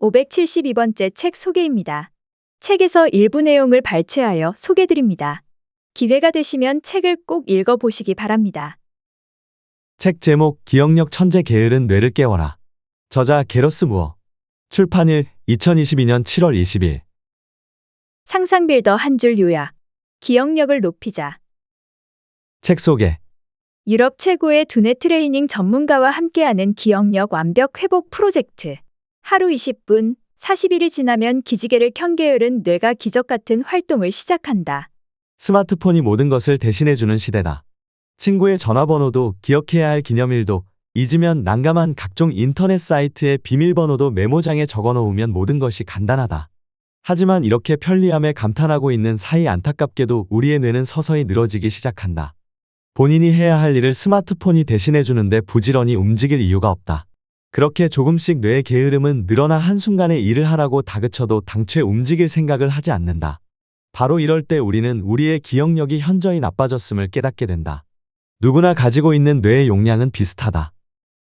572번째 책 소개입니다. 책에서 일부 내용을 발췌하여 소개드립니다. 기회가 되시면 책을 꼭 읽어보시기 바랍니다. 책 제목 기억력 천재 게으른 뇌를 깨워라. 저자 게러스 무어. 출판일 2022년 7월 20일. 상상 빌더 한 줄 요약. 기억력을 높이자. 책 소개. 유럽 최고의 두뇌 트레이닝 전문가와 함께하는 기억력 완벽 회복 프로젝트. 하루 20분, 40일이 지나면 기지개를 켠 게으른 뇌가 기적 같은 활동을 시작한다. 스마트폰이 모든 것을 대신해주는 시대다. 친구의 전화번호도 기억해야 할 기념일도 잊으면 난감한 각종 인터넷 사이트의 비밀번호도 메모장에 적어놓으면 모든 것이 간단하다. 하지만 이렇게 편리함에 감탄하고 있는 사이 안타깝게도 우리의 뇌는 서서히 늘어지기 시작한다. 본인이 해야 할 일을 스마트폰이 대신해주는데 부지런히 움직일 이유가 없다. 그렇게 조금씩 뇌의 게으름은 늘어나 한순간에 일을 하라고 다그쳐도 당최 움직일 생각을 하지 않는다. 바로 이럴 때 우리는 우리의 기억력이 현저히 나빠졌음을 깨닫게 된다. 누구나 가지고 있는 뇌의 용량은 비슷하다.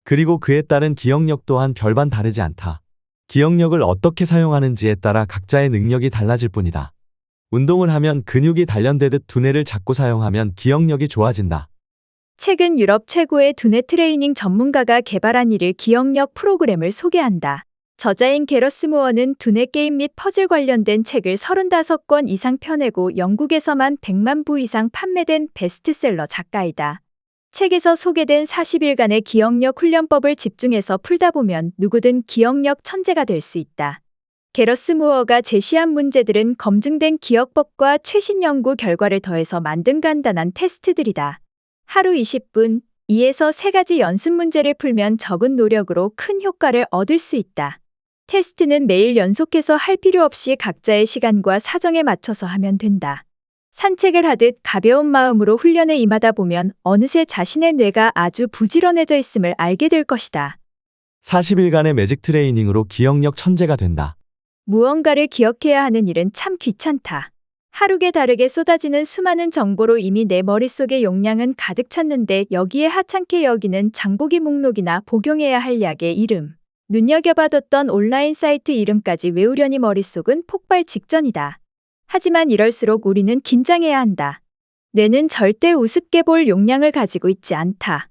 그리고 그에 따른 기억력 또한 별반 다르지 않다. 기억력을 어떻게 사용하는지에 따라 각자의 능력이 달라질 뿐이다. 운동을 하면 근육이 단련되듯 두뇌를 자꾸 사용하면 기억력이 좋아진다. 책은 유럽 최고의 두뇌 트레이닝 전문가가 개발한 일일 기억력 프로그램을 소개한다. 저자인 게러스 무어는 두뇌 게임 및 퍼즐 관련된 책을 35권 이상 펴내고 영국에서만 100만 부 이상 판매된 베스트셀러 작가이다. 책에서 소개된 40일간의 기억력 훈련법을 집중해서 풀다 보면 누구든 기억력 천재가 될 수 있다. 게러스 무어가 제시한 문제들은 검증된 기억법과 최신 연구 결과를 더해서 만든 간단한 테스트들이다. 하루 20분, 2에서 3가지 연습 문제를 풀면 적은 노력으로 큰 효과를 얻을 수 있다. 테스트는 매일 연속해서 할 필요 없이 각자의 시간과 사정에 맞춰서 하면 된다. 산책을 하듯 가벼운 마음으로 훈련에 임하다 보면 어느새 자신의 뇌가 아주 부지런해져 있음을 알게 될 것이다. 40일간의 매직 트레이닝으로 기억력 천재가 된다. 무언가를 기억해야 하는 일은 참 귀찮다. 하루게 다르게 쏟아지는 수많은 정보로 이미 내 머릿속의 용량은 가득 찼는데 여기에 하찮게 여기는 장보기 목록이나 복용해야 할 약의 이름, 눈여겨봐뒀던 온라인 사이트 이름까지 외우려니 머릿속은 폭발 직전이다. 하지만 이럴수록 우리는 긴장해야 한다. 뇌는 절대 우습게 볼 용량을 가지고 있지 않다.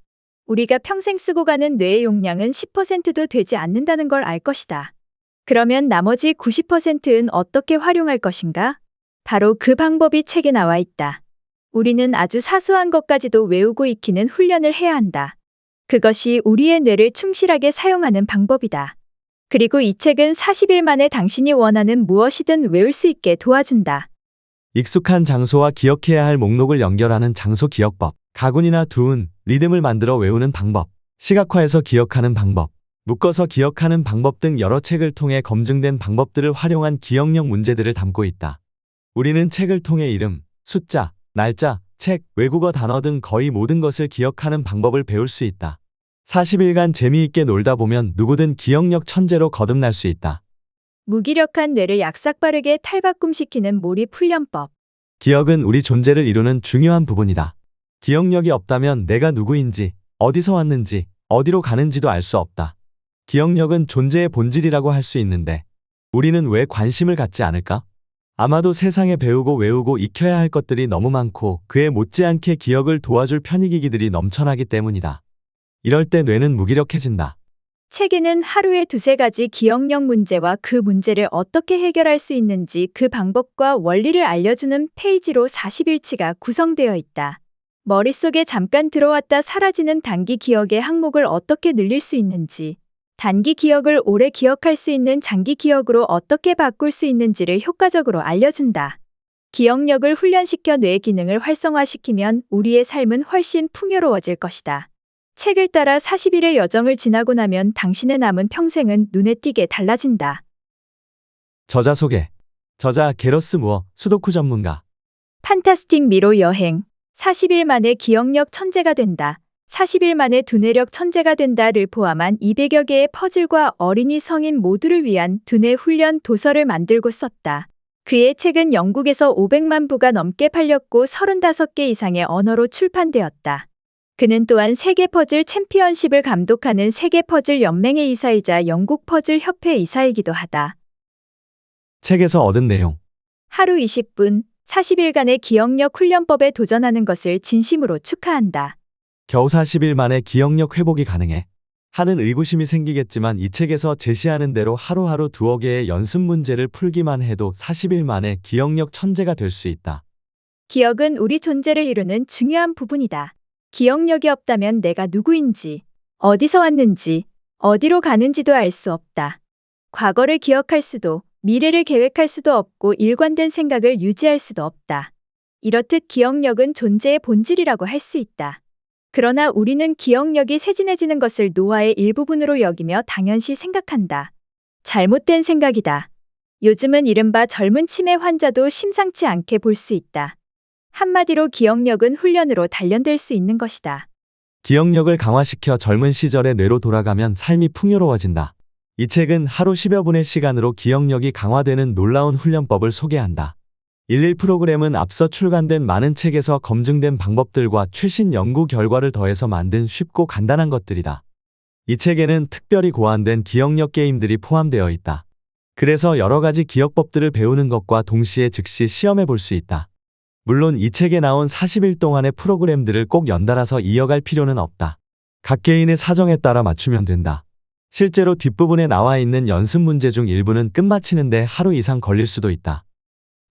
우리가 평생 쓰고 가는 뇌의 용량은 10%도 되지 않는다는 걸 알 것이다. 그러면 나머지 90%는 어떻게 활용할 것인가? 바로 그 방법이 책에 나와 있다. 우리는 아주 사소한 것까지도 외우고 익히는 훈련을 해야 한다. 그것이 우리의 뇌를 충실하게 사용하는 방법이다. 그리고 이 책은 40일 만에 당신이 원하는 무엇이든 외울 수 있게 도와준다. 익숙한 장소와 기억해야 할 목록을 연결하는 장소 기억법, 가군이나 두운, 리듬을 만들어 외우는 방법, 시각화해서 기억하는 방법, 묶어서 기억하는 방법 등 여러 책을 통해 검증된 방법들을 활용한 기억력 문제들을 담고 있다. 우리는 책을 통해 이름, 숫자, 날짜, 책, 외국어 단어 등 거의 모든 것을 기억하는 방법을 배울 수 있다. 40일간 재미있게 놀다 보면 누구든 기억력 천재로 거듭날 수 있다. 무기력한 뇌를 약삭빠르게 탈바꿈시키는 몰입 훈련법. 기억은 우리 존재를 이루는 중요한 부분이다. 기억력이 없다면 내가 누구인지, 어디서 왔는지, 어디로 가는지도 알 수 없다. 기억력은 존재의 본질이라고 할 수 있는데 우리는 왜 관심을 갖지 않을까? 아마도 세상에 배우고 외우고 익혀야 할 것들이 너무 많고 그에 못지않게 기억을 도와줄 편익이기들이 넘쳐나기 때문이다. 이럴 때 뇌는 무기력해진다. 책에는 하루에 2-3가지 기억력 문제와 그 문제를 어떻게 해결할 수 있는지 그 방법과 원리를 알려주는 페이지로 40일치가 구성되어 있다. 머릿속에 잠깐 들어왔다 사라지는 단기 기억의 항목을 어떻게 늘릴 수 있는지, 단기 기억을 오래 기억할 수 있는 장기 기억으로 어떻게 바꿀 수 있는지를 효과적으로 알려준다. 기억력을 훈련시켜 뇌 기능을 활성화시키면 우리의 삶은 훨씬 풍요로워질 것이다. 책을 따라 40일의 여정을 지나고 나면 당신의 남은 평생은 눈에 띄게 달라진다. 저자 소개. 저자 게러스 무어, 수도쿠 전문가. 판타스틱 미로 여행. 40일 만에 기억력 천재가 된다. 40일 만에 두뇌력 천재가 된다를 포함한 200여 개의 퍼즐과 어린이 성인 모두를 위한 두뇌 훈련 도서를 만들고 썼다. 그의 책은 영국에서 500만 부가 넘게 팔렸고 35개 이상의 언어로 출판되었다. 그는 또한 세계 퍼즐 챔피언십을 감독하는 세계 퍼즐 연맹의 이사이자 영국 퍼즐 협회 이사이기도 하다. 책에서 얻은 내용. 하루 20분, 40일간의 기억력 훈련법에 도전하는 것을 진심으로 축하한다. 겨우 40일 만에 기억력 회복이 가능해. 하는 의구심이 생기겠지만 이 책에서 제시하는 대로 하루하루 두어 개의 연습 문제를 풀기만 해도 40일 만에 기억력 천재가 될 수 있다. 기억은 우리 존재를 이루는 중요한 부분이다. 기억력이 없다면 내가 누구인지, 어디서 왔는지, 어디로 가는지도 알 수 없다. 과거를 기억할 수도, 미래를 계획할 수도 없고 일관된 생각을 유지할 수도 없다. 이렇듯 기억력은 존재의 본질이라고 할 수 있다. 그러나 우리는 기억력이 쇠진해지는 것을 노화의 일부분으로 여기며 당연시 생각한다. 잘못된 생각이다. 요즘은 이른바 젊은 치매 환자도 심상치 않게 볼 수 있다. 한마디로 기억력은 훈련으로 단련될 수 있는 것이다. 기억력을 강화시켜 젊은 시절의 뇌로 돌아가면 삶이 풍요로워진다. 이 책은 하루 10여 분의 시간으로 기억력이 강화되는 놀라운 훈련법을 소개한다. 11 프로그램은 앞서 출간된 많은 책에서 검증된 방법들과 최신 연구 결과를 더해서 만든 쉽고 간단한 것들이다. 이 책에는 특별히 고안된 기억력 게임들이 포함되어 있다. 그래서 여러 가지 기억법들을 배우는 것과 동시에 즉시 시험해 볼 수 있다. 물론 이 책에 나온 40일 동안의 프로그램들을 꼭 연달아서 이어갈 필요는 없다. 각 개인의 사정에 따라 맞추면 된다. 실제로 뒷부분에 나와 있는 연습 문제 중 일부는 끝마치는데 하루 이상 걸릴 수도 있다.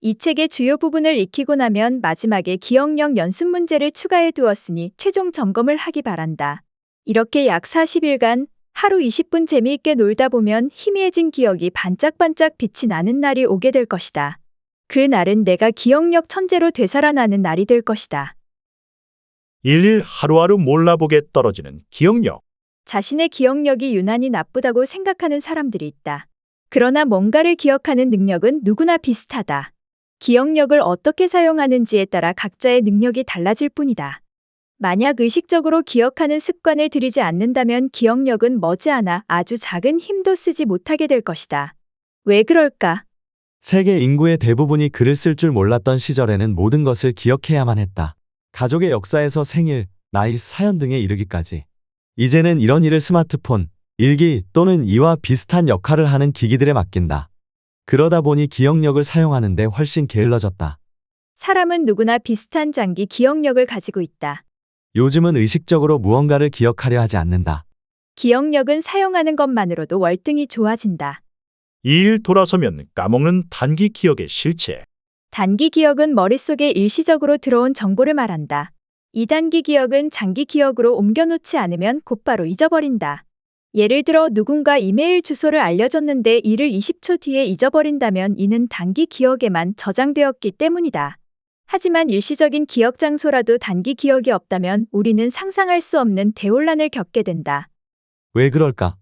이 책의 주요 부분을 익히고 나면 마지막에 기억력 연습 문제를 추가해 두었으니 최종 점검을 하기 바란다. 이렇게 약 40일간 하루 20분 재미있게 놀다 보면 희미해진 기억이 반짝반짝 빛이 나는 날이 오게 될 것이다. 그 날은 내가 기억력 천재로 되살아나는 날이 될 것이다. 일일 하루하루 몰라보게 떨어지는 기억력. 자신의 기억력이 유난히 나쁘다고 생각하는 사람들이 있다. 그러나 뭔가를 기억하는 능력은 누구나 비슷하다. 기억력을 어떻게 사용하는지에 따라 각자의 능력이 달라질 뿐이다. 만약 의식적으로 기억하는 습관을 들이지 않는다면 기억력은 머지않아 아주 작은 힘도 쓰지 못하게 될 것이다. 왜 그럴까? 세계 인구의 대부분이 글을 쓸 줄 몰랐던 시절에는 모든 것을 기억해야만 했다. 가족의 역사에서 생일, 나이, 사연 등에 이르기까지. 이제는 이런 일을 스마트폰, 일기 또는 이와 비슷한 역할을 하는 기기들에 맡긴다. 그러다 보니 기억력을 사용하는데 훨씬 게을러졌다. 사람은 누구나 비슷한 장기 기억력을 가지고 있다. 요즘은 의식적으로 무언가를 기억하려 하지 않는다. 기억력은 사용하는 것만으로도 월등히 좋아진다. 이 일 돌아서면 까먹는 단기 기억의 실체. 단기 기억은 머릿속에 일시적으로 들어온 정보를 말한다. 이 단기 기억은 장기 기억으로 옮겨놓지 않으면 곧바로 잊어버린다. 예를 들어 누군가 이메일 주소를 알려줬는데 이를 20초 뒤에 잊어버린다면 이는 단기 기억에만 저장되었기 때문이다. 하지만 일시적인 기억 장소라도 단기 기억이 없다면 우리는 상상할 수 없는 대혼란을 겪게 된다. 왜 그럴까?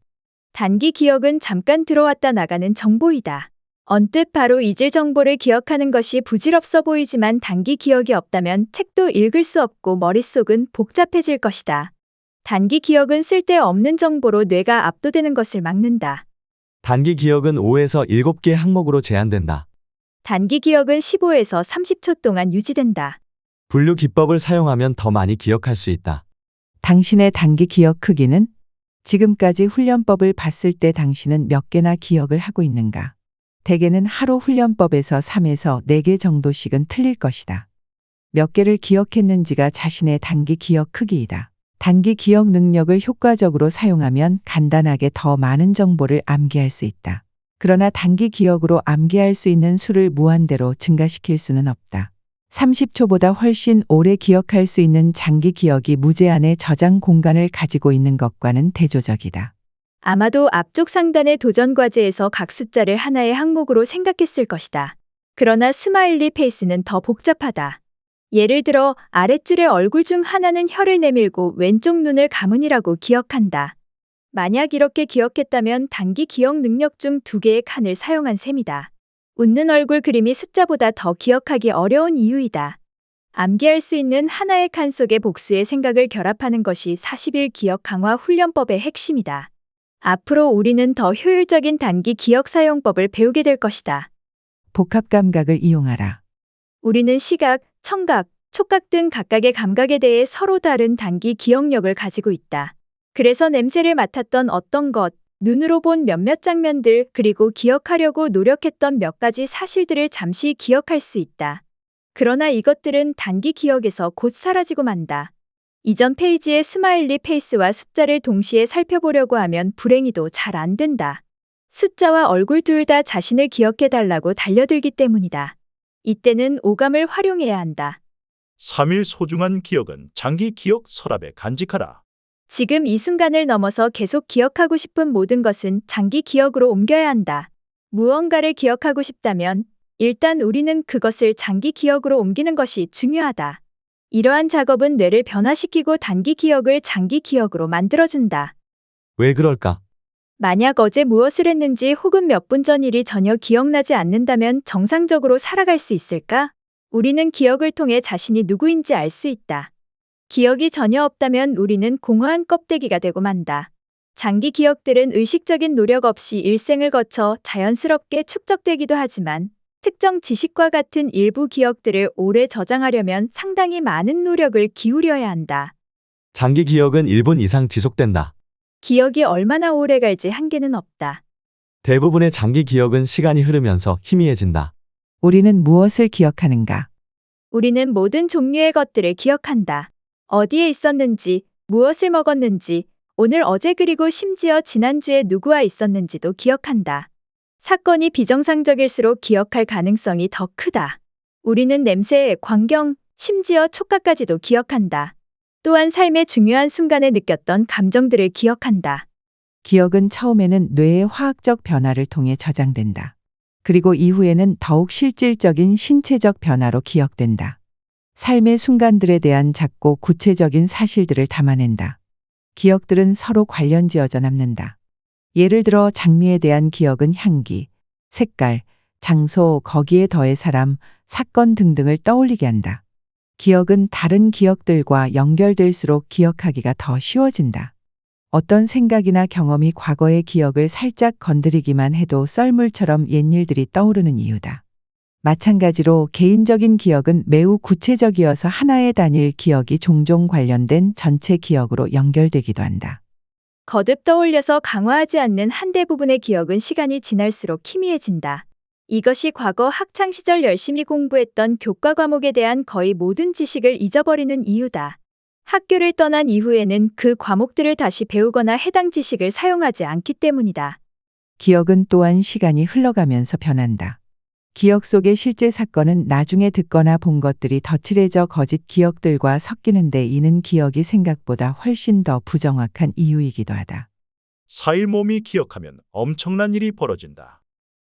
단기 기억은 잠깐 들어왔다 나가는 정보이다. 언뜻 바로 잊을 정보를 기억하는 것이 부질없어 보이지만 단기 기억이 없다면 책도 읽을 수 없고 머릿속은 복잡해질 것이다. 단기 기억은 쓸데없는 정보로 뇌가 압도되는 것을 막는다. 단기 기억은 5에서 7개 항목으로 제한된다. 단기 기억은 15에서 30초 동안 유지된다. 분류 기법을 사용하면 더 많이 기억할 수 있다. 당신의 단기 기억 크기는? 지금까지 훈련법을 봤을 때 당신은 몇 개나 기억을 하고 있는가? 대개는 하루 훈련법에서 3에서 4개 정도씩은 틀릴 것이다. 몇 개를 기억했는지가 자신의 단기 기억 크기이다. 단기 기억 능력을 효과적으로 사용하면 간단하게 더 많은 정보를 암기할 수 있다. 그러나 단기 기억으로 암기할 수 있는 수를 무한대로 증가시킬 수는 없다. 30초보다 훨씬 오래 기억할 수 있는 장기 기억이 무제한의 저장 공간을 가지고 있는 것과는 대조적이다. 아마도 앞쪽 상단의 도전 과제에서 각 숫자를 하나의 항목으로 생각했을 것이다. 그러나 스마일리 페이스는 더 복잡하다. 예를 들어 아랫줄의 얼굴 중 하나는 혀를 내밀고 왼쪽 눈을 감으니라고 기억한다. 만약 이렇게 기억했다면 단기 기억 능력 중 2개의 칸을 사용한 셈이다. 웃는 얼굴 그림이 숫자보다 더 기억하기 어려운 이유이다. 암기할 수 있는 하나의 칸 속에 복수의 생각을 결합하는 것이 40일 기억 강화 훈련법의 핵심이다. 앞으로 우리는 더 효율적인 단기 기억 사용법을 배우게 될 것이다. 복합 감각을 이용하라. 우리는 시각, 청각, 촉각 등 각각의 감각에 대해 서로 다른 단기 기억력을 가지고 있다. 그래서 냄새를 맡았던 어떤 것, 눈으로 본 몇몇 장면들, 그리고 기억하려고 노력했던 몇 가지 사실들을 잠시 기억할 수 있다. 그러나 이것들은 단기 기억에서 곧 사라지고 만다. 이전 페이지의 스마일리 페이스와 숫자를 동시에 살펴보려고 하면 불행히도 잘 안 된다. 숫자와 얼굴 둘 다 자신을 기억해달라고 달려들기 때문이다. 이때는 오감을 활용해야 한다. 3일 소중한 기억은 장기 기억 서랍에 간직하라. 지금 이 순간을 넘어서 계속 기억하고 싶은 모든 것은 장기 기억으로 옮겨야 한다. 무언가를 기억하고 싶다면 일단 우리는 그것을 장기 기억으로 옮기는 것이 중요하다. 이러한 작업은 뇌를 변화시키고 단기 기억을 장기 기억으로 만들어준다. 왜 그럴까? 만약 어제 무엇을 했는지 혹은 몇 분 전 일이 전혀 기억나지 않는다면 정상적으로 살아갈 수 있을까? 우리는 기억을 통해 자신이 누구인지 알 수 있다. 기억이 전혀 없다면 우리는 공허한 껍데기가 되고 만다. 장기 기억들은 의식적인 노력 없이 일생을 거쳐 자연스럽게 축적되기도 하지만 특정 지식과 같은 일부 기억들을 오래 저장하려면 상당히 많은 노력을 기울여야 한다. 장기 기억은 1분 이상 지속된다. 기억이 얼마나 오래 갈지 한계는 없다. 대부분의 장기 기억은 시간이 흐르면서 희미해진다. 우리는 무엇을 기억하는가? 우리는 모든 종류의 것들을 기억한다. 어디에 있었는지, 무엇을 먹었는지, 오늘 어제 그리고 심지어 지난주에 누구와 있었는지도 기억한다. 사건이 비정상적일수록 기억할 가능성이 더 크다. 우리는 냄새, 광경, 심지어 촉각까지도 기억한다. 또한 삶의 중요한 순간에 느꼈던 감정들을 기억한다. 기억은 처음에는 뇌의 화학적 변화를 통해 저장된다. 그리고 이후에는 더욱 실질적인 신체적 변화로 기억된다. 삶의 순간들에 대한 작고 구체적인 사실들을 담아낸다. 기억들은 서로 관련지어져 남는다. 예를 들어 장미에 대한 기억은 향기, 색깔, 장소, 거기에 더해 사람, 사건 등등을 떠올리게 한다. 기억은 다른 기억들과 연결될수록 기억하기가 더 쉬워진다. 어떤 생각이나 경험이 과거의 기억을 살짝 건드리기만 해도 썰물처럼 옛일들이 떠오르는 이유다. 마찬가지로 개인적인 기억은 매우 구체적이어서 하나의 단일 기억이 종종 관련된 전체 기억으로 연결되기도 한다. 거듭 떠올려서 강화하지 않는 한 대부분의 기억은 시간이 지날수록 희미해진다. 이것이 과거 학창 시절 열심히 공부했던 교과 과목에 대한 거의 모든 지식을 잊어버리는 이유다. 학교를 떠난 이후에는 그 과목들을 다시 배우거나 해당 지식을 사용하지 않기 때문이다. 기억은 또한 시간이 흘러가면서 변한다. 기억 속의 실제 사건은 나중에 듣거나 본 것들이 덧칠해져 거짓 기억들과 섞이는데 이는 기억이 생각보다 훨씬 더 부정확한 이유이기도 하다. 4일 몸이 기억하면 엄청난 일이 벌어진다.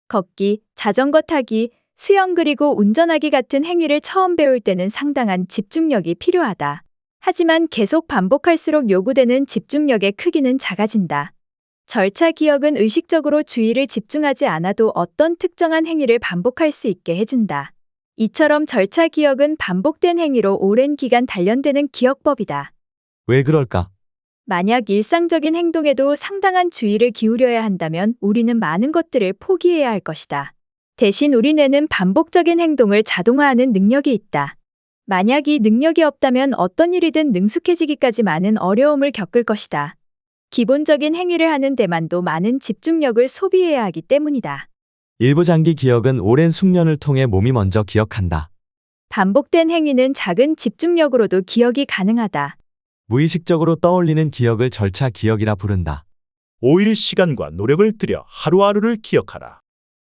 걷기, 자전거 타기, 수영 그리고 운전하기 같은 행위를 처음 배울 때는 상당한 집중력이 필요하다. 하지만 계속 반복할수록 요구되는 집중력의 크기는 작아진다. 절차 기억은 의식적으로 주의를 집중하지 않아도 어떤 특정한 행위를 반복할 수 있게 해준다. 이처럼 절차 기억은 반복된 행위로 오랜 기간 단련되는 기억법이다. 왜 그럴까? 만약 일상적인 행동에도 상당한 주의를 기울여야 한다면 우리는 많은 것들을 포기해야 할 것이다. 대신 우리 뇌는 반복적인 행동을 자동화하는 능력이 있다. 만약 이 능력이 없다면 어떤 일이든 능숙해지기까지 많은 어려움을 겪을 것이다. 기본적인 행위를 하는 데만도 많은 집중력을 소비해야 하기 때문이다. 일부 장기 기억은 오랜 숙련을 통해 몸이 먼저 기억한다. 반복된 행위는 작은 집중력으로도 기억이 가능하다. 무의식적으로 떠올리는 기억을 절차 기억이라 부른다. 5일 시간과 노력을 들여 하루하루를 기억하라.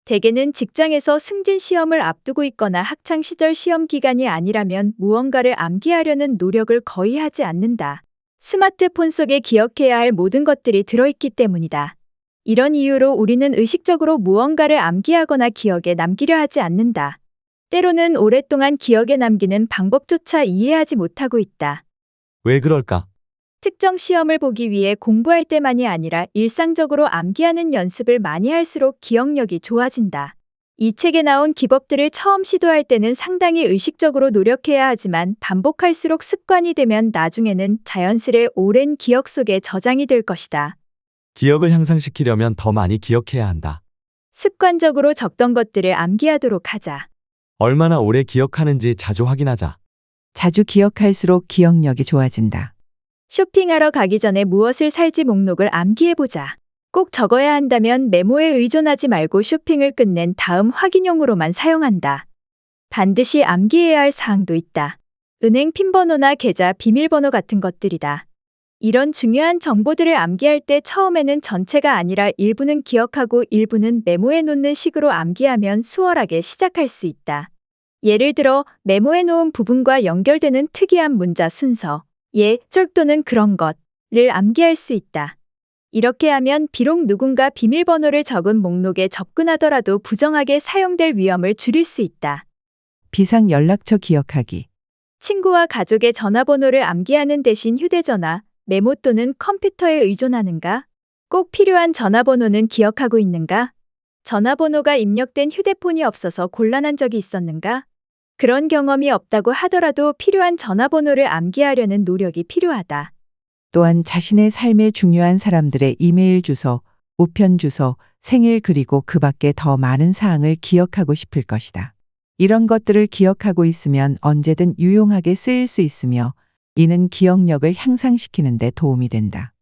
대개는 직장에서 승진 시험을 앞두고 있거나 학창 시절 시험 기간이 아니라면 무언가를 암기하려는 노력을 거의 하지 않는다. 스마트폰 속에 기억해야 할 모든 것들이 들어있기 때문이다. 이런 이유로 우리는 의식적으로 무언가를 암기하거나 기억에 남기려 하지 않는다. 때로는 오랫동안 기억에 남기는 방법조차 이해하지 못하고 있다. 왜 그럴까? 특정 시험을 보기 위해 공부할 때만이 아니라 일상적으로 암기하는 연습을 많이 할수록 기억력이 좋아진다. 이 책에 나온 기법들을 처음 시도할 때는 상당히 의식적으로 노력해야 하지만 반복할수록 습관이 되면 나중에는 자연스레 오랜 기억 속에 저장이 될 것이다. 기억을 향상시키려면 더 많이 기억해야 한다. 습관적으로 적던 것들을 암기하도록 하자. 얼마나 오래 기억하는지 자주 확인하자. 자주 기억할수록 기억력이 좋아진다. 쇼핑하러 가기 전에 무엇을 살지 목록을 암기해보자. 꼭 적어야 한다면 메모에 의존하지 말고 쇼핑을 끝낸 다음 확인용으로만 사용한다. 반드시 암기해야 할 사항도 있다. 은행 핀 번호나 계좌 비밀번호 같은 것들이다. 이런 중요한 정보들을 암기할 때 처음에는 전체가 아니라 일부는 기억하고 일부는 메모해 놓는 식으로 암기하면 수월하게 시작할 수 있다. 예를 들어 메모해 놓은 부분과 연결되는 특이한 문자 순서, 예, 쫄 또는 그런 것을 암기할 수 있다. 이렇게 하면 비록 누군가 비밀번호를 적은 목록에 접근하더라도 부정하게 사용될 위험을 줄일 수 있다. 비상 연락처 기억하기. 친구와 가족의 전화번호를 암기하는 대신 휴대전화, 메모 또는 컴퓨터에 의존하는가? 꼭 필요한 전화번호는 기억하고 있는가? 전화번호가 입력된 휴대폰이 없어서 곤란한 적이 있었는가? 그런 경험이 없다고 하더라도 필요한 전화번호를 암기하려는 노력이 필요하다. 또한 자신의 삶에 중요한 사람들의 이메일 주소, 우편 주소, 생일 그리고 그 밖에 더 많은 사항을 기억하고 싶을 것이다. 이런 것들을 기억하고 있으면 언제든 유용하게 쓰일 수 있으며 이는 기억력을 향상시키는 데 도움이 된다.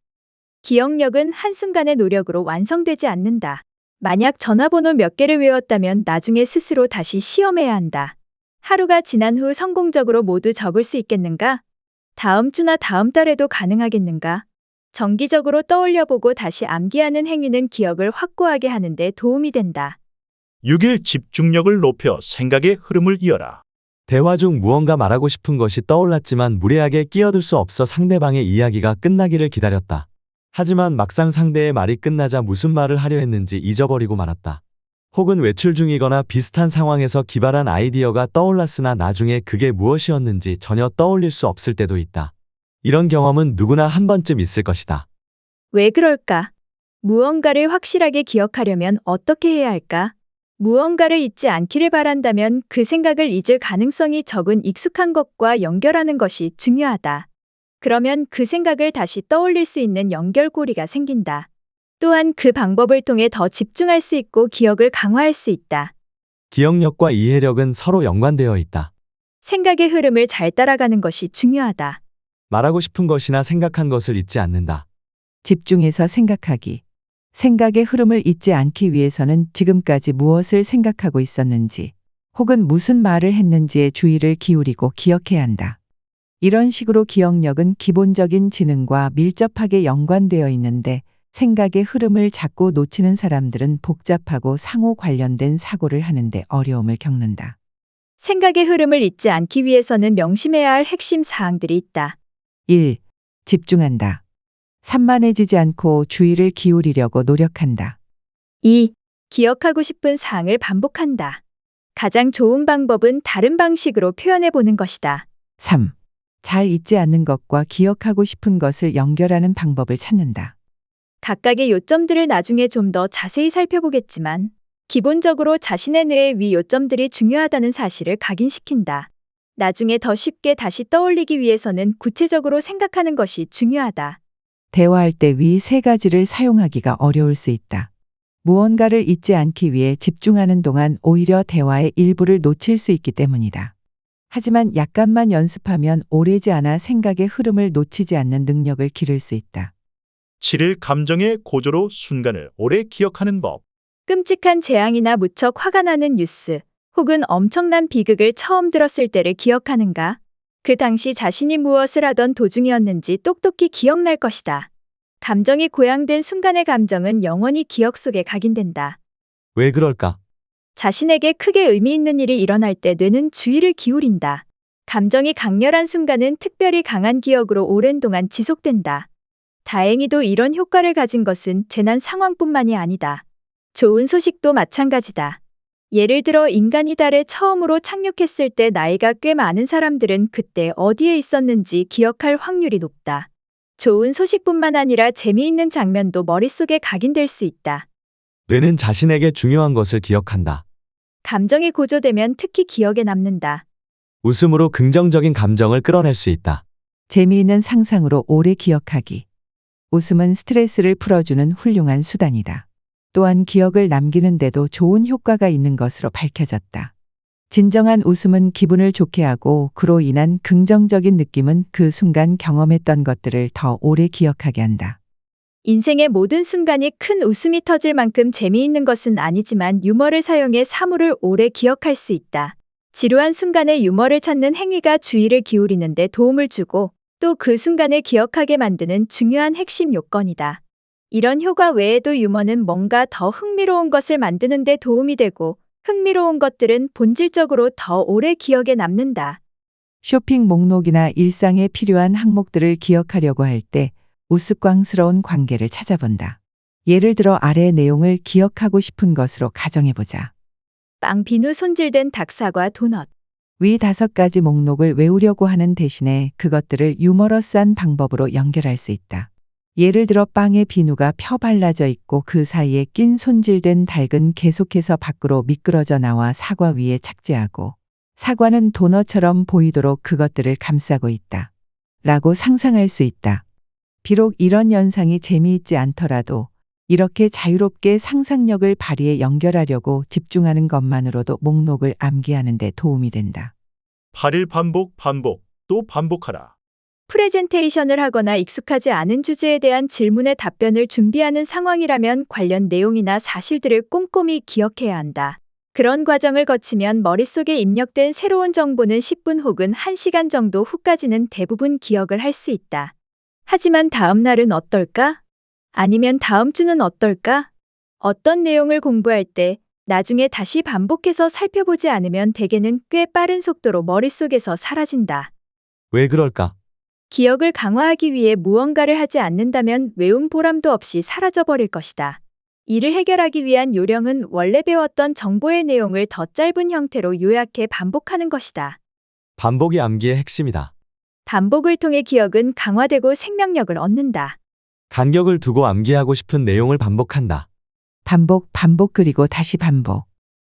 기억력은 한순간의 노력으로 완성되지 않는다. 만약 전화번호 몇 개를 외웠다면 나중에 스스로 다시 시험해야 한다. 하루가 지난 후 성공적으로 모두 적을 수 있겠는가? 다음 주나 다음 달에도 가능하겠는가? 정기적으로 떠올려보고 다시 암기하는 행위는 기억을 확고하게 하는 데 도움이 된다. 6일 집중력을 높여 생각의 흐름을 이어라. 대화 중 무언가 말하고 싶은 것이 떠올랐지만 무례하게 끼어들 수 없어 상대방의 이야기가 끝나기를 기다렸다. 하지만 막상 상대의 말이 끝나자 무슨 말을 하려 했는지 잊어버리고 말았다. 혹은 외출 중이거나 비슷한 상황에서 기발한 아이디어가 떠올랐으나 나중에 그게 무엇이었는지 전혀 떠올릴 수 없을 때도 있다. 이런 경험은 누구나 한 번쯤 있을 것이다. 왜 그럴까? 무언가를 확실하게 기억하려면 어떻게 해야 할까? 무언가를 잊지 않기를 바란다면 그 생각을 잊을 가능성이 적은 익숙한 것과 연결하는 것이 중요하다. 그러면 그 생각을 다시 떠올릴 수 있는 연결고리가 생긴다. 또한 그 방법을 통해 더 집중할 수 있고 기억을 강화할 수 있다. 기억력과 이해력은 서로 연관되어 있다. 생각의 흐름을 잘 따라가는 것이 중요하다. 말하고 싶은 것이나 생각한 것을 잊지 않는다. 집중해서 생각하기. 생각의 흐름을 잊지 않기 위해서는 지금까지 무엇을 생각하고 있었는지, 혹은 무슨 말을 했는지에 주의를 기울이고 기억해야 한다. 이런 식으로 기억력은 기본적인 지능과 밀접하게 연관되어 있는데 생각의 흐름을 자꾸 놓치는 사람들은 복잡하고 상호 관련된 사고를 하는데 어려움을 겪는다. 생각의 흐름을 잊지 않기 위해서는 명심해야 할 핵심 사항들이 있다. 1. 집중한다. 산만해지지 않고 주의를 기울이려고 노력한다. 2. 기억하고 싶은 사항을 반복한다. 가장 좋은 방법은 다른 방식으로 표현해 보는 것이다. 3. 잘 잊지 않는 것과 기억하고 싶은 것을 연결하는 방법을 찾는다. 각각의 요점들을 나중에 좀 더 자세히 살펴보겠지만, 기본적으로 자신의 뇌의 위 요점들이 중요하다는 사실을 각인시킨다. 나중에 더 쉽게 다시 떠올리기 위해서는 구체적으로 생각하는 것이 중요하다. 대화할 때 위 세 가지를 사용하기가 어려울 수 있다. 무언가를 잊지 않기 위해 집중하는 동안 오히려 대화의 일부를 놓칠 수 있기 때문이다. 하지만 약간만 연습하면 오래지 않아 생각의 흐름을 놓치지 않는 능력을 기를 수 있다. 7일 감정의 고조로 순간을 오래 기억하는 법. 끔찍한 재앙이나 무척 화가 나는 뉴스, 혹은 엄청난 비극을 처음 들었을 때를 기억하는가? 그 당시 자신이 무엇을 하던 도중이었는지 똑똑히 기억날 것이다. 감정이 고양된 순간의 감정은 영원히 기억 속에 각인된다. 왜 그럴까? 자신에게 크게 의미 있는 일이 일어날 때 뇌는 주의를 기울인다. 감정이 강렬한 순간은 특별히 강한 기억으로 오랜 동안 지속된다. 다행히도 이런 효과를 가진 것은 재난 상황뿐만이 아니다. 좋은 소식도 마찬가지다. 예를 들어 인간이 달에 처음으로 착륙했을 때 나이가 꽤 많은 사람들은 그때 어디에 있었는지 기억할 확률이 높다. 좋은 소식뿐만 아니라 재미있는 장면도 머릿속에 각인될 수 있다. 뇌는 자신에게 중요한 것을 기억한다. 감정이 고조되면 특히 기억에 남는다. 웃음으로 긍정적인 감정을 끌어낼 수 있다. 재미있는 상상으로 오래 기억하기. 웃음은 스트레스를 풀어주는 훌륭한 수단이다. 또한 기억을 남기는 데도 좋은 효과가 있는 것으로 밝혀졌다. 진정한 웃음은 기분을 좋게 하고 그로 인한 긍정적인 느낌은 그 순간 경험했던 것들을 더 오래 기억하게 한다. 인생의 모든 순간이 큰 웃음이 터질 만큼 재미있는 것은 아니지만 유머를 사용해 사물을 오래 기억할 수 있다. 지루한 순간에 유머를 찾는 행위가 주의를 기울이는 데 도움을 주고 또 그 순간을 기억하게 만드는 중요한 핵심 요건이다. 이런 효과 외에도 유머는 뭔가 더 흥미로운 것을 만드는 데 도움이 되고 흥미로운 것들은 본질적으로 더 오래 기억에 남는다. 쇼핑 목록이나 일상에 필요한 항목들을 기억하려고 할 때 우스꽝스러운 관계를 찾아본다. 예를 들어 아래 내용을 기억하고 싶은 것으로 가정해보자. 빵, 비누, 손질된 닭사과, 도넛. 위 5가지 목록을 외우려고 하는 대신에 그것들을 유머러스한 방법으로 연결할 수 있다. 예를 들어 빵에 비누가 펴 발라져 있고 그 사이에 낀 손질된 닭은 계속해서 밖으로 미끄러져 나와 사과 위에 착지하고 사과는 도넛처럼 보이도록 그것들을 감싸고 있다. 라고 상상할 수 있다. 비록 이런 연상이 재미있지 않더라도 이렇게 자유롭게 상상력을 발휘해 연결하려고 집중하는 것만으로도 목록을 암기하는 데 도움이 된다. 8일 반복, 또 반복하라. 프레젠테이션을 하거나 익숙하지 않은 주제에 대한 질문에 답변을 준비하는 상황이라면 관련 내용이나 사실들을 꼼꼼히 기억해야 한다. 그런 과정을 거치면 머릿속에 입력된 새로운 정보는 10분 혹은 1시간 정도 후까지는 대부분 기억을 할 수 있다. 하지만 다음 날은 어떨까? 아니면 다음 주는 어떨까? 어떤 내용을 공부할 때 나중에 다시 반복해서 살펴보지 않으면 대개는 꽤 빠른 속도로 머릿속에서 사라진다. 왜 그럴까? 기억을 강화하기 위해 무언가를 하지 않는다면 외운 보람도 없이 사라져버릴 것이다. 이를 해결하기 위한 요령은 원래 배웠던 정보의 내용을 더 짧은 형태로 요약해 반복하는 것이다. 반복이 암기의 핵심이다. 반복을 통해 기억은 강화되고 생명력을 얻는다. 간격을 두고 암기하고 싶은 내용을 반복한다. 반복 그리고 다시 반복.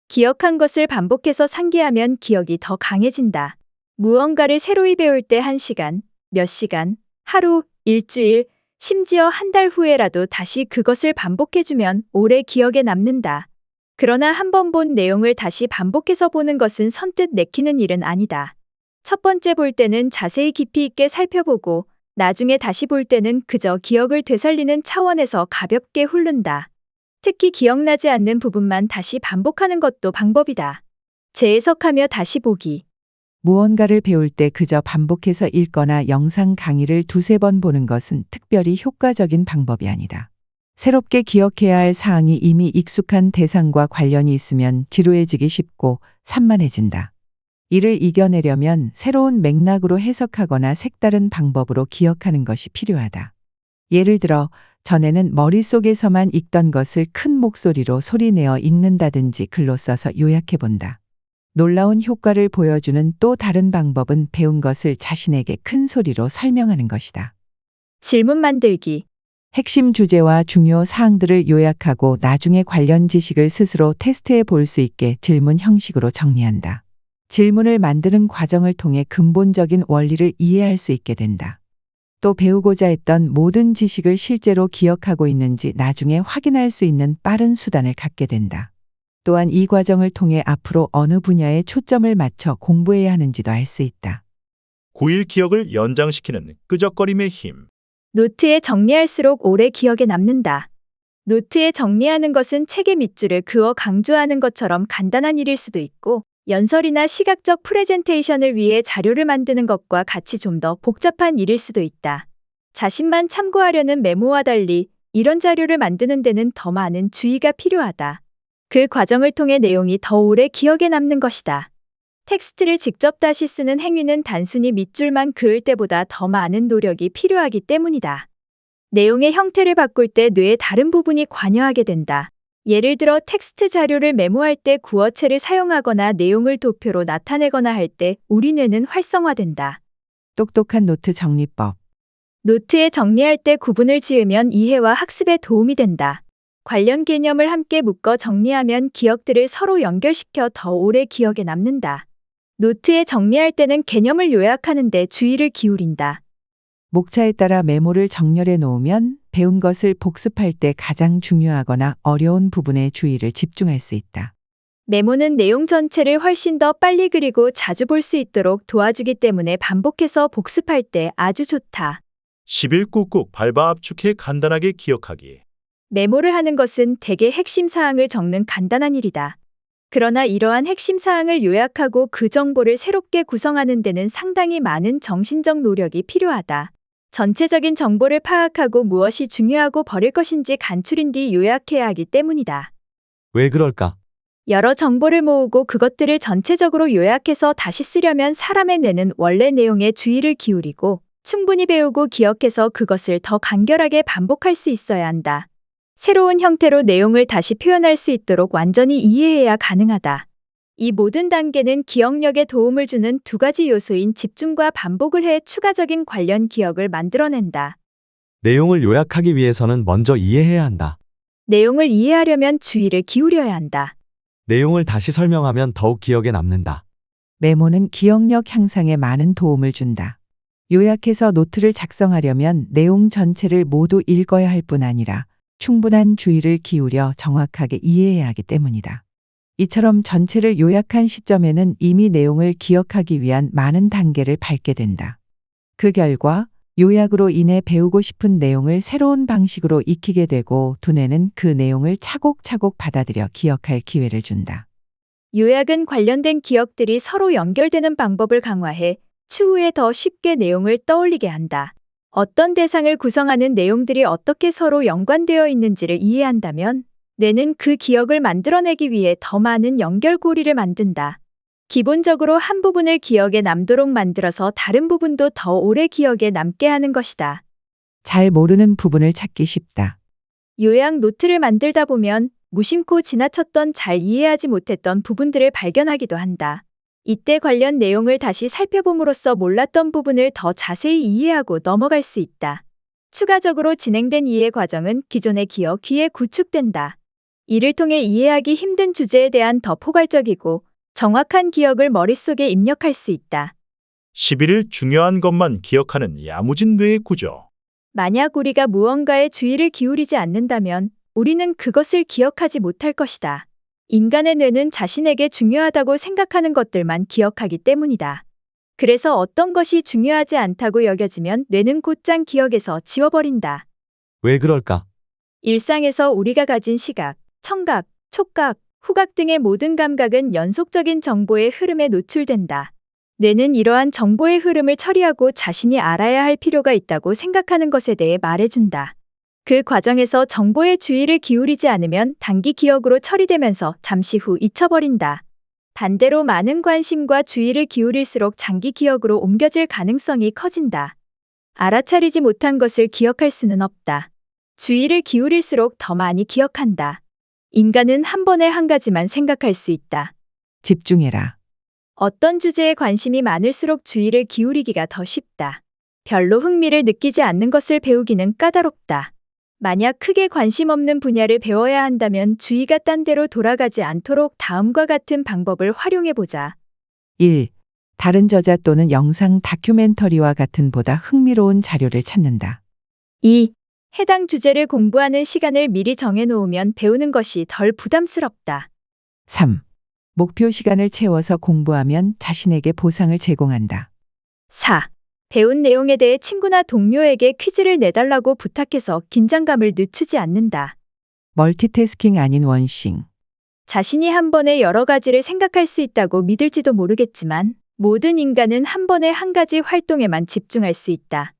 기억한 것을 반복해서 상기하면 기억이 더 강해진다. 무언가를 새로이 배울 때 1시간, 몇 시간, 하루, 일주일, 심지어 한 달 후에라도 다시 그것을 반복해주면 오래 기억에 남는다. 그러나 한 번 본 내용을 다시 반복해서 보는 것은 선뜻 내키는 일은 아니다. 첫 번째 볼 때는 자세히 깊이 있게 살펴보고 나중에 다시 볼 때는 그저 기억을 되살리는 차원에서 가볍게 훑는다. 특히 기억나지 않는 부분만 다시 반복하는 것도 방법이다. 재해석하며 다시 보기. 무언가를 배울 때 그저 반복해서 읽거나 영상 강의를 2-3번 보는 것은 특별히 효과적인 방법이 아니다. 새롭게 기억해야 할 사항이 이미 익숙한 대상과 관련이 있으면 지루해지기 쉽고 산만해진다. 이를 이겨내려면 새로운 맥락으로 해석하거나 색다른 방법으로 기억하는 것이 필요하다. 예를 들어 전에는 머릿속에서만 읽던 것을 큰 목소리로 소리내어 읽는다든지 글로 써서 요약해본다. 놀라운 효과를 보여주는 또 다른 방법은 배운 것을 자신에게 큰 소리로 설명하는 것이다. 질문 만들기. 핵심 주제와 중요 사항들을 요약하고 나중에 관련 지식을 스스로 테스트해 볼 수 있게 질문 형식으로 정리한다. 질문을 만드는 과정을 통해 근본적인 원리를 이해할 수 있게 된다. 또 배우고자 했던 모든 지식을 실제로 기억하고 있는지 나중에 확인할 수 있는 빠른 수단을 갖게 된다. 또한 이 과정을 통해 앞으로 어느 분야에 초점을 맞춰 공부해야 하는지도 알 수 있다. 9일 기억을 연장시키는 끄적거림의 힘. 노트에 정리할수록 오래 기억에 남는다. 노트에 정리하는 것은 책의 밑줄을 그어 강조하는 것처럼 간단한 일일 수도 있고 연설이나 시각적 프레젠테이션을 위해 자료를 만드는 것과 같이 좀 더 복잡한 일일 수도 있다. 자신만 참고하려는 메모와 달리 이런 자료를 만드는 데는 더 많은 주의가 필요하다. 그 과정을 통해 내용이 더 오래 기억에 남는 것이다. 텍스트를 직접 다시 쓰는 행위는 단순히 밑줄만 그을 때보다 더 많은 노력이 필요하기 때문이다. 내용의 형태를 바꿀 때 뇌의 다른 부분이 관여하게 된다. 예를 들어 텍스트 자료를 메모할 때 구어체를 사용하거나 내용을 도표로 나타내거나 할 때 우리 뇌는 활성화된다. 똑똑한 노트 정리법. 노트에 정리할 때 구분을 지으면 이해와 학습에 도움이 된다. 관련 개념을 함께 묶어 정리하면 기억들을 서로 연결시켜 더 오래 기억에 남는다. 노트에 정리할 때는 개념을 요약하는 데 주의를 기울인다. 목차에 따라 메모를 정렬해 놓으면 배운 것을 복습할 때 가장 중요하거나 어려운 부분에 주의를 집중할 수 있다. 메모는 내용 전체를 훨씬 더 빨리 그리고 자주 볼 수 있도록 도와주기 때문에 반복해서 복습할 때 아주 좋다. 11. 꾹꾹 밟아 압축해 간단하게 기억하기. 메모를 하는 것은 대개 핵심 사항을 적는 간단한 일이다. 그러나 이러한 핵심 사항을 요약하고 그 정보를 새롭게 구성하는 데는 상당히 많은 정신적 노력이 필요하다. 전체적인 정보를 파악하고 무엇이 중요하고 버릴 것인지 간추린 뒤 요약해야 하기 때문이다. 왜 그럴까? 여러 정보를 모으고 그것들을 전체적으로 요약해서 다시 쓰려면 사람의 뇌는 원래 내용에 주의를 기울이고 충분히 배우고 기억해서 그것을 더 간결하게 반복할 수 있어야 한다. 새로운 형태로 내용을 다시 표현할 수 있도록 완전히 이해해야 가능하다. 이 모든 단계는 기억력에 도움을 주는 두 가지 요소인 집중과 반복을 해 추가적인 관련 기억을 만들어낸다. 내용을 요약하기 위해서는 먼저 이해해야 한다. 내용을 이해하려면 주의를 기울여야 한다. 내용을 다시 설명하면 더욱 기억에 남는다. 메모는 기억력 향상에 많은 도움을 준다. 요약해서 노트를 작성하려면 내용 전체를 모두 읽어야 할 뿐 아니라 충분한 주의를 기울여 정확하게 이해해야 하기 때문이다. 이처럼 전체를 요약한 시점에는 이미 내용을 기억하기 위한 많은 단계를 밟게 된다. 그 결과 요약으로 인해 배우고 싶은 내용을 새로운 방식으로 익히게 되고 두뇌는 그 내용을 차곡차곡 받아들여 기억할 기회를 준다. 요약은 관련된 기억들이 서로 연결되는 방법을 강화해 추후에 더 쉽게 내용을 떠올리게 한다. 어떤 대상을 구성하는 내용들이 어떻게 서로 연관되어 있는지를 이해한다면 뇌는 그 기억을 만들어내기 위해 더 많은 연결고리를 만든다. 기본적으로 한 부분을 기억에 남도록 만들어서 다른 부분도 더 오래 기억에 남게 하는 것이다. 잘 모르는 부분을 찾기 쉽다. 요약 노트를 만들다 보면 무심코 지나쳤던 잘 이해하지 못했던 부분들을 발견하기도 한다. 이때 관련 내용을 다시 살펴봄으로써 몰랐던 부분을 더 자세히 이해하고 넘어갈 수 있다. 추가적으로 진행된 이해 과정은 기존의 기억 뒤에 구축된다. 이를 통해 이해하기 힘든 주제에 대한 더 포괄적이고 정확한 기억을 머릿속에 입력할 수 있다. 11일 중요한 것만 기억하는 야무진 뇌의 구조. 만약 우리가 무언가에 주의를 기울이지 않는다면 우리는 그것을 기억하지 못할 것이다. 인간의 뇌는 자신에게 중요하다고 생각하는 것들만 기억하기 때문이다. 그래서 어떤 것이 중요하지 않다고 여겨지면 뇌는 곧장 기억에서 지워버린다. 왜 그럴까? 일상에서 우리가 가진 시각, 청각, 촉각, 후각 등의 모든 감각은 연속적인 정보의 흐름에 노출된다. 뇌는 이러한 정보의 흐름을 처리하고 자신이 알아야 할 필요가 있다고 생각하는 것에 대해 말해준다. 그 과정에서 정보에 주의를 기울이지 않으면 단기 기억으로 처리되면서 잠시 후 잊혀버린다. 반대로 많은 관심과 주의를 기울일수록 장기 기억으로 옮겨질 가능성이 커진다. 알아차리지 못한 것을 기억할 수는 없다. 주의를 기울일수록 더 많이 기억한다. 인간은 한 번에 한 가지만 생각할 수 있다. 집중해라. 어떤 주제에 관심이 많을수록 주의를 기울이기가 더 쉽다. 별로 흥미를 느끼지 않는 것을 배우기는 까다롭다. 만약 크게 관심 없는 분야를 배워야 한다면 주의가 딴 데로 돌아가지 않도록 다음과 같은 방법을 활용해보자. 1. 다른 저자 또는 영상 다큐멘터리와 같은 보다 흥미로운 자료를 찾는다. 2. 해당 주제를 공부하는 시간을 미리 정해놓으면 배우는 것이 덜 부담스럽다. 3. 목표 시간을 채워서 공부하면 자신에게 보상을 제공한다. 4. 배운 내용에 대해 친구나 동료에게 퀴즈를 내달라고 부탁해서 긴장감을 늦추지 않는다. 멀티태스킹 아닌 원싱. 자신이 한 번에 여러 가지를 생각할 수 있다고 믿을지도 모르겠지만 모든 인간은 한 번에 한 가지 활동에만 집중할 수 있다.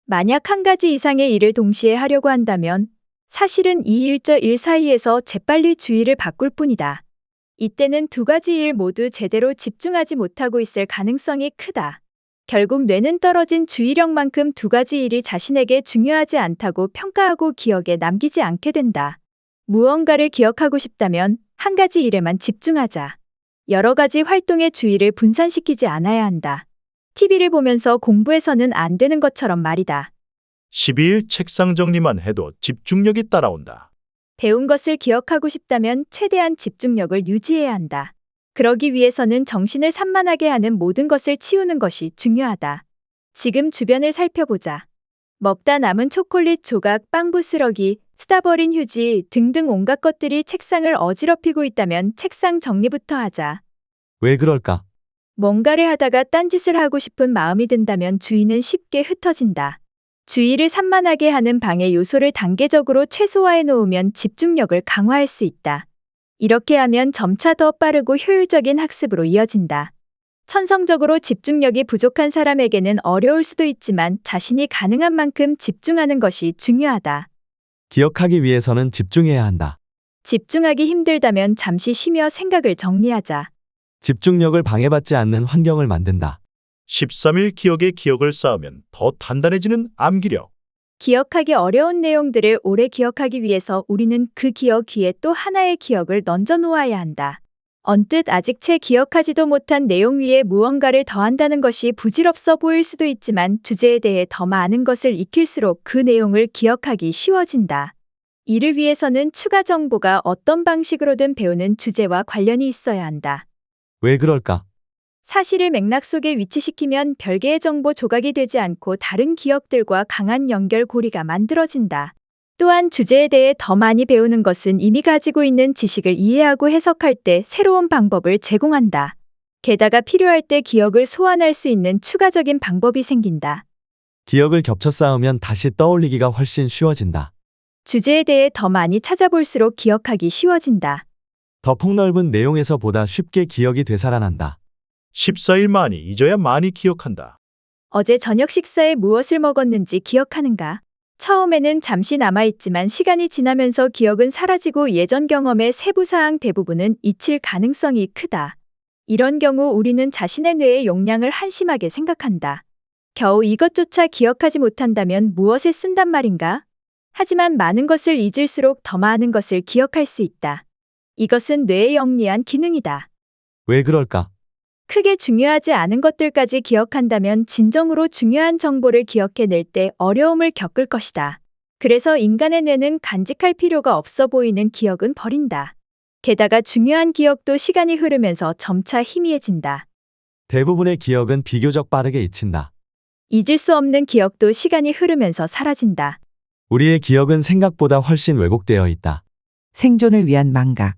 만약 한 가지 이상의 일을 동시에 하려고 한다면 사실은 이 일저 일 사이에서 재빨리 주의를 바꿀 뿐이다. 이때는 두 가지 일 모두 제대로 집중하지 못하고 있을 가능성이 크다. 결국 뇌는 떨어진 주의력만큼 두 가지 일이 자신에게 중요하지 않다고 평가하고 기억에 남기지 않게 된다. 무언가를 기억하고 싶다면 한 가지 일에만 집중하자. 여러 가지 활동의 주의를 분산시키지 않아야 한다. TV를 보면서 공부해서는 안 되는 것처럼 말이다. 12일 책상 정리만 해도 집중력이 따라온다. 배운 것을 기억하고 싶다면 최대한 집중력을 유지해야 한다. 그러기 위해서는 정신을 산만하게 하는 모든 것을 치우는 것이 중요하다. 지금 주변을 살펴보자. 먹다 남은 초콜릿 조각, 빵 부스러기, 쓰다 버린 휴지 등등 온갖 것들이 책상을 어지럽히고 있다면 책상 정리부터 하자. 왜 그럴까? 뭔가를 하다가 딴짓을 하고 싶은 마음이 든다면 주의는 쉽게 흩어진다. 주의를 산만하게 하는 방해 요소를 단계적으로 최소화해 놓으면 집중력을 강화할 수 있다. 이렇게 하면 점차 더 빠르고 효율적인 학습으로 이어진다. 천성적으로 집중력이 부족한 사람에게는 어려울 수도 있지만 자신이 가능한 만큼 집중하는 것이 중요하다. 기억하기 위해서는 집중해야 한다. 집중하기 힘들다면 잠시 쉬며 생각을 정리하자. 집중력을 방해받지 않는 환경을 만든다. 13일 기억의 기억을 쌓으면 더 단단해지는 암기력. 기억하기 어려운 내용들을 오래 기억하기 위해서 우리는 그 기억 위에 또 하나의 기억을 얹어 놓아야 한다. 언뜻 아직 채 기억하지도 못한 내용 위에 무언가를 더한다는 것이 부질없어 보일 수도 있지만 주제에 대해 더 많은 것을 익힐수록 그 내용을 기억하기 쉬워진다. 이를 위해서는 추가 정보가 어떤 방식으로든 배우는 주제와 관련이 있어야 한다. 왜 그럴까? 사실을 맥락 속에 위치시키면 별개의 정보 조각이 되지 않고 다른 기억들과 강한 연결고리가 만들어진다. 또한 주제에 대해 더 많이 배우는 것은 이미 가지고 있는 지식을 이해하고 해석할 때 새로운 방법을 제공한다. 게다가 필요할 때 기억을 소환할 수 있는 추가적인 방법이 생긴다. 기억을 겹쳐 쌓으면 다시 떠올리기가 훨씬 쉬워진다. 주제에 대해 더 많이 찾아볼수록 기억하기 쉬워진다. 더 폭넓은 내용에서 보다 쉽게 기억이 되살아난다. 14일 많이 잊어야 많이 기억한다. 어제 저녁 식사에 무엇을 먹었는지 기억하는가? 처음에는 잠시 남아있지만 시간이 지나면서 기억은 사라지고 예전 경험의 세부사항 대부분은 잊힐 가능성이 크다. 이런 경우 우리는 자신의 뇌의 용량을 한심하게 생각한다. 겨우 이것조차 기억하지 못한다면 무엇에 쓴단 말인가? 하지만 많은 것을 잊을수록 더 많은 것을 기억할 수 있다. 이것은 뇌의 영리한 기능이다. 왜 그럴까? 크게 중요하지 않은 것들까지 기억한다면 진정으로 중요한 정보를 기억해낼 때 어려움을 겪을 것이다. 그래서 인간의 뇌는 간직할 필요가 없어 보이는 기억은 버린다. 게다가 중요한 기억도 시간이 흐르면서 점차 희미해진다. 대부분의 기억은 비교적 빠르게 잊힌다. 잊을 수 없는 기억도 시간이 흐르면서 사라진다. 우리의 기억은 생각보다 훨씬 왜곡되어 있다. 생존을 위한 망각.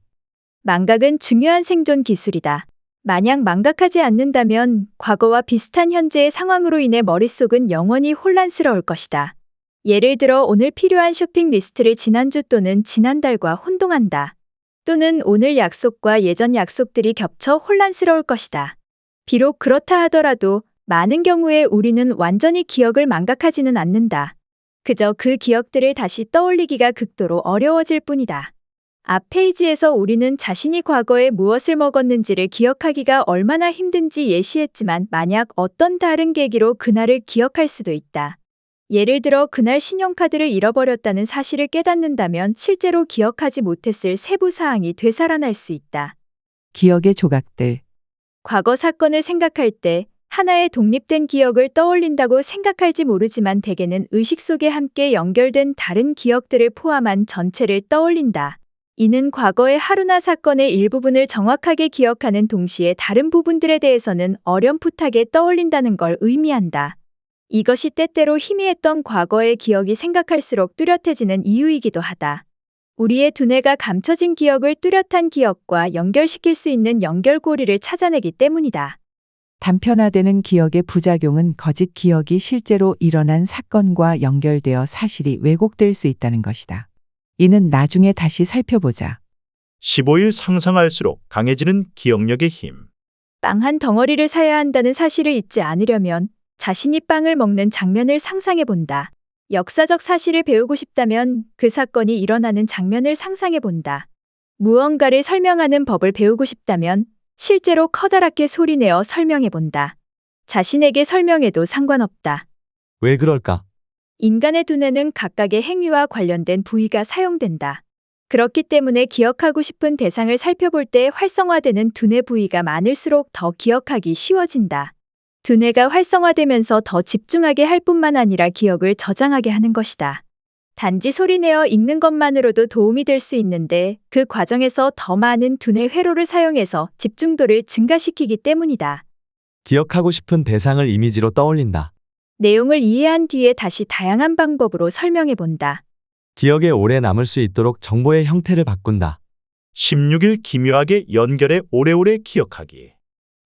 망각은 중요한 생존 기술이다. 만약 망각하지 않는다면 과거와 비슷한 현재의 상황으로 인해 머릿속은 영원히 혼란스러울 것이다. 예를 들어 오늘 필요한 쇼핑 리스트를 지난주 또는 지난달과 혼동한다. 또는 오늘 약속과 예전 약속들이 겹쳐 혼란스러울 것이다. 비록 그렇다 하더라도 많은 경우에 우리는 완전히 기억을 망각하지는 않는다. 그저 그 기억들을 다시 떠올리기가 극도로 어려워질 뿐이다. 앞 페이지에서 우리는 자신이 과거에 무엇을 먹었는지를 기억하기가 얼마나 힘든지 예시했지만 만약 어떤 다른 계기로 그날을 기억할 수도 있다. 예를 들어 그날 신용카드를 잃어버렸다는 사실을 깨닫는다면 실제로 기억하지 못했을 세부 사항이 되살아날 수 있다. 기억의 조각들. 과거 사건을 생각할 때 하나의 독립된 기억을 떠올린다고 생각할지 모르지만 대개는 의식 속에 함께 연결된 다른 기억들을 포함한 전체를 떠올린다. 이는 과거의 하루나 사건의 일부분을 정확하게 기억하는 동시에 다른 부분들에 대해서는 어렴풋하게 떠올린다는 걸 의미한다. 이것이 때때로 희미했던 과거의 기억이 생각할수록 뚜렷해지는 이유이기도 하다. 우리의 두뇌가 감춰진 기억을 뚜렷한 기억과 연결시킬 수 있는 연결고리를 찾아내기 때문이다. 단편화되는 기억의 부작용은 거짓 기억이 실제로 일어난 사건과 연결되어 사실이 왜곡될 수 있다는 것이다. 이는 나중에 다시 살펴보자. 15일 상상할수록 강해지는 기억력의 힘. 빵 한 덩어리를 사야 한다는 사실을 잊지 않으려면 자신이 빵을 먹는 장면을 상상해 본다. 역사적 사실을 배우고 싶다면 그 사건이 일어나는 장면을 상상해 본다. 무언가를 설명하는 법을 배우고 싶다면 실제로 커다랗게 소리내어 설명해 본다. 자신에게 설명해도 상관없다. 왜 그럴까? 인간의 두뇌는 각각의 행위와 관련된 부위가 사용된다. 그렇기 때문에 기억하고 싶은 대상을 살펴볼 때 활성화되는 두뇌 부위가 많을수록 더 기억하기 쉬워진다. 두뇌가 활성화되면서 더 집중하게 할 뿐만 아니라 기억을 저장하게 하는 것이다. 단지 소리내어 읽는 것만으로도 도움이 될 수 있는데 그 과정에서 더 많은 두뇌 회로를 사용해서 집중도를 증가시키기 때문이다. 기억하고 싶은 대상을 이미지로 떠올린다. 내용을 이해한 뒤에 다시 다양한 방법으로 설명해 본다. 기억에 오래 남을 수 있도록 정보의 형태를 바꾼다. 16일 기묘하게 연결해 오래오래 기억하기.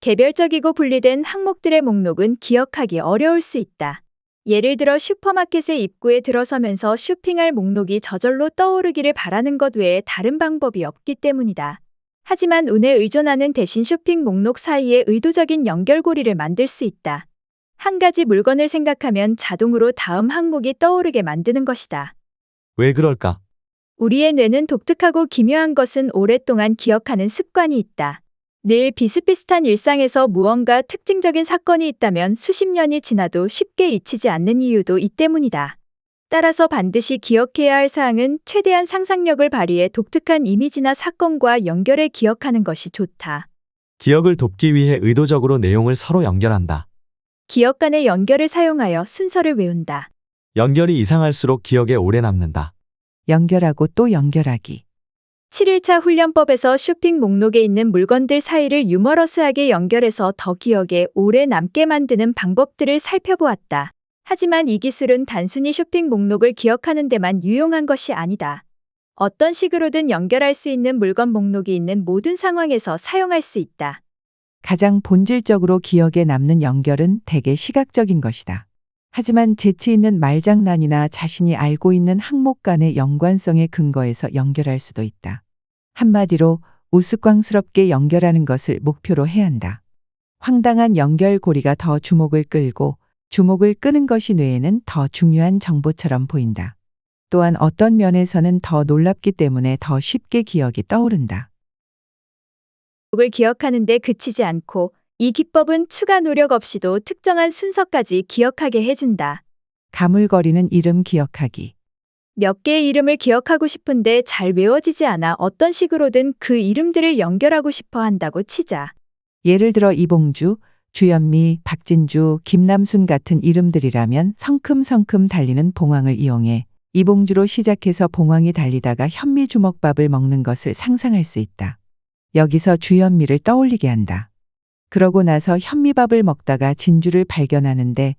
개별적이고 분리된 항목들의 목록은 기억하기 어려울 수 있다. 예를 들어 슈퍼마켓의 입구에 들어서면서 쇼핑할 목록이 저절로 떠오르기를 바라는 것 외에 다른 방법이 없기 때문이다. 하지만 운에 의존하는 대신 쇼핑 목록 사이에 의도적인 연결고리를 만들 수 있다. 한 가지 물건을 생각하면 자동으로 다음 항목이 떠오르게 만드는 것이다. 왜 그럴까? 우리의 뇌는 독특하고 기묘한 것은 오랫동안 기억하는 습관이 있다. 늘 비슷비슷한 일상에서 무언가 특징적인 사건이 있다면 수십 년이 지나도 쉽게 잊히지 않는 이유도 이 때문이다. 따라서 반드시 기억해야 할 사항은 최대한 상상력을 발휘해 독특한 이미지나 사건과 연결해 기억하는 것이 좋다. 기억을 돕기 위해 의도적으로 내용을 서로 연결한다. 기억 간의 연결을 사용하여 순서를 외운다. 연결이 이상할수록 기억에 오래 남는다. 연결하고 또 연결하기. 7일차 훈련법에서 쇼핑 목록에 있는 물건들 사이를 유머러스하게 연결해서 더 기억에 오래 남게 만드는 방법들을 살펴보았다. 하지만 이 기술은 단순히 쇼핑 목록을 기억하는 데만 유용한 것이 아니다. 어떤 식으로든 연결할 수 있는 물건 목록이 있는 모든 상황에서 사용할 수 있다. 가장 본질적으로 기억에 남는 연결은 대개 시각적인 것이다. 하지만 재치 있는 말장난이나 자신이 알고 있는 항목 간의 연관성에 근거해서 연결할 수도 있다. 한마디로 우스꽝스럽게 연결하는 것을 목표로 해야 한다. 황당한 연결고리가 더 주목을 끌고 주목을 끄는 것이 뇌에는 더 중요한 정보처럼 보인다. 또한 어떤 면에서는 더 놀랍기 때문에 더 쉽게 기억이 떠오른다. 목록을 기억하는 데 그치지 않고 이 기법은 추가 노력 없이도 특정한 순서까지 기억하게 해준다. 가물거리는 이름 기억하기. 몇 개의 이름을 기억하고 싶은데 잘 외워지지 않아 어떤 식으로든 그 이름들을 연결하고 싶어 한다고 치자. 예를 들어 이봉주, 주현미, 박진주, 김남순 같은 이름들이라면 성큼성큼 달리는 봉황을 이용해 이봉주로 시작해서 봉황이 달리다가 현미 주먹밥을 먹는 것을 상상할 수 있다. 여기서 주현미를 떠올리게 한다. 그러고 나서 현미밥을 먹다가 진주를 발견하는데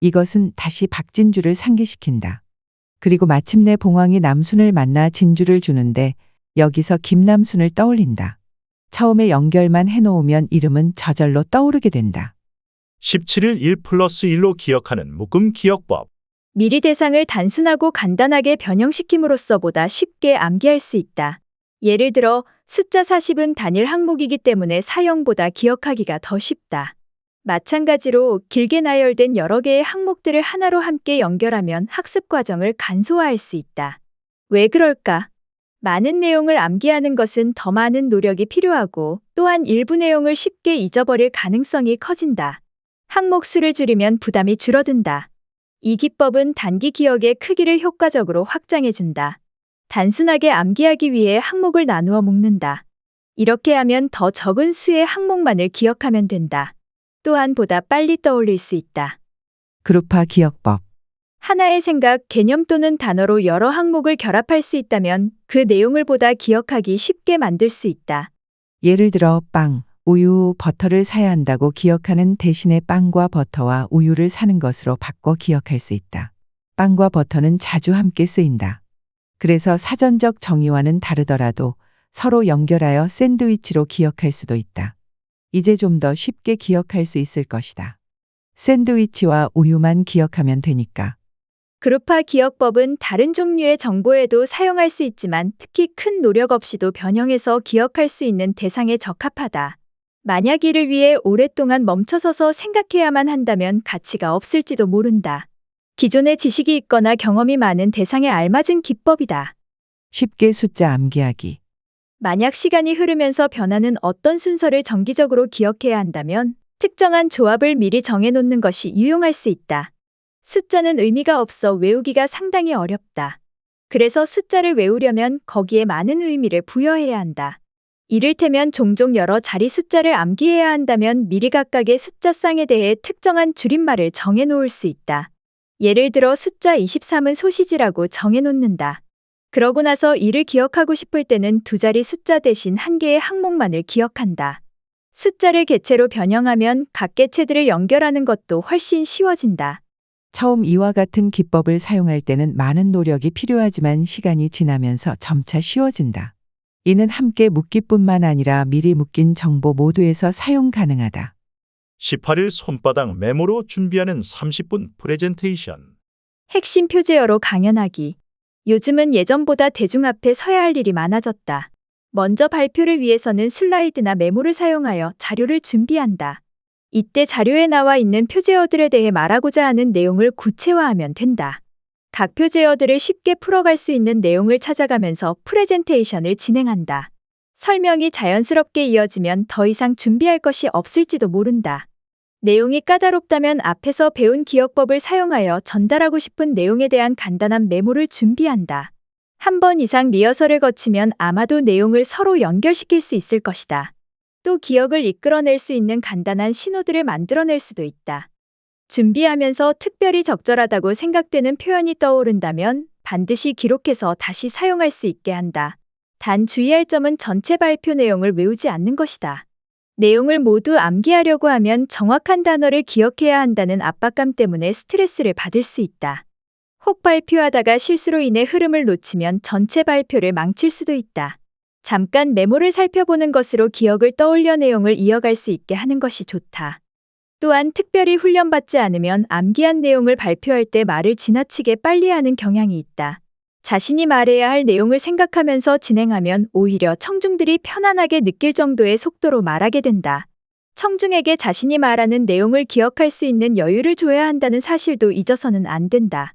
이것은 다시 박진주를 상기시킨다. 그리고 마침내 봉황이 남순을 만나 진주를 주는데 여기서 김남순을 떠올린다. 처음에 연결만 해놓으면 이름은 저절로 떠오르게 된다. 17일 1+1로 기억하는 묶음 기억법. 미리 대상을 단순하고 간단하게 변형시킴으로써 보다 쉽게 암기할 수 있다. 예를 들어 숫자 40은 단일 항목이기 때문에 사형보다 기억하기가 더 쉽다. 마찬가지로 길게 나열된 여러 개의 항목들을 하나로 함께 연결하면 학습 과정을 간소화할 수 있다. 왜 그럴까? 많은 내용을 암기하는 것은 더 많은 노력이 필요하고 또한 일부 내용을 쉽게 잊어버릴 가능성이 커진다. 항목 수를 줄이면 부담이 줄어든다. 이 기법은 단기 기억의 크기를 효과적으로 확장해준다. 단순하게 암기하기 위해 항목을 나누어 묶는다. 이렇게 하면 더 적은 수의 항목만을 기억하면 된다. 또한 보다 빨리 떠올릴 수 있다. 그룹화 기억법. 하나의 생각, 개념 또는 단어로 여러 항목을 결합할 수 있다면 그 내용을 보다 기억하기 쉽게 만들 수 있다. 예를 들어 빵, 우유, 버터를 사야 한다고 기억하는 대신에 빵과 버터와 우유를 사는 것으로 바꿔 기억할 수 있다. 빵과 버터는 자주 함께 쓰인다. 그래서 사전적 정의와는 다르더라도 서로 연결하여 샌드위치로 기억할 수도 있다. 이제 좀 더 쉽게 기억할 수 있을 것이다. 샌드위치와 우유만 기억하면 되니까. 그룹화 기억법은 다른 종류의 정보에도 사용할 수 있지만 특히 큰 노력 없이도 변형해서 기억할 수 있는 대상에 적합하다. 만약 이를 위해 오랫동안 멈춰서서 생각해야만 한다면 가치가 없을지도 모른다. 기존의 지식이 있거나 경험이 많은 대상에 알맞은 기법이다. 쉽게 숫자 암기하기. 만약 시간이 흐르면서 변하는 어떤 순서를 정기적으로 기억해야 한다면 특정한 조합을 미리 정해놓는 것이 유용할 수 있다. 숫자는 의미가 없어 외우기가 상당히 어렵다. 그래서 숫자를 외우려면 거기에 많은 의미를 부여해야 한다. 이를테면 종종 여러 자리 숫자를 암기해야 한다면 미리 각각의 숫자쌍에 대해 특정한 줄임말을 정해놓을 수 있다. 예를 들어 숫자 23은 소시지라고 정해놓는다. 그러고 나서 이를 기억하고 싶을 때는 두 자리 숫자 대신 한 개의 항목만을 기억한다. 숫자를 개체로 변형하면 각 개체들을 연결하는 것도 훨씬 쉬워진다. 처음 이와 같은 기법을 사용할 때는 많은 노력이 필요하지만 시간이 지나면서 점차 쉬워진다. 이는 함께 묶기뿐만 아니라 미리 묶인 정보 모두에서 사용 가능하다. 18일 손바닥 메모로 준비하는 30분 프레젠테이션. 핵심 표제어로 강연하기. 요즘은 예전보다 대중 앞에 서야 할 일이 많아졌다. 먼저 발표를 위해서는 슬라이드나 메모를 사용하여 자료를 준비한다. 이때 자료에 나와 있는 표제어들에 대해 말하고자 하는 내용을 구체화하면 된다. 각 표제어들을 쉽게 풀어갈 수 있는 내용을 찾아가면서 프레젠테이션을 진행한다. 설명이 자연스럽게 이어지면 더 이상 준비할 것이 없을지도 모른다. 내용이 까다롭다면 앞에서 배운 기억법을 사용하여 전달하고 싶은 내용에 대한 간단한 메모를 준비한다. 한 번 이상 리허설을 거치면 아마도 내용을 서로 연결시킬 수 있을 것이다. 또 기억을 이끌어낼 수 있는 간단한 신호들을 만들어낼 수도 있다. 준비하면서 특별히 적절하다고 생각되는 표현이 떠오른다면 반드시 기록해서 다시 사용할 수 있게 한다. 단 주의할 점은 전체 발표 내용을 외우지 않는 것이다. 내용을 모두 암기하려고 하면 정확한 단어를 기억해야 한다는 압박감 때문에 스트레스를 받을 수 있다. 혹 발표하다가 실수로 인해 흐름을 놓치면 전체 발표를 망칠 수도 있다. 잠깐 메모를 살펴보는 것으로 기억을 떠올려 내용을 이어갈 수 있게 하는 것이 좋다. 또한 특별히 훈련받지 않으면 암기한 내용을 발표할 때 말을 지나치게 빨리 하는 경향이 있다. 자신이 말해야 할 내용을 생각하면서 진행하면 오히려 청중들이 편안하게 느낄 정도의 속도로 말하게 된다. 청중에게 자신이 말하는 내용을 기억할 수 있는 여유를 줘야 한다는 사실도 잊어서는 안 된다.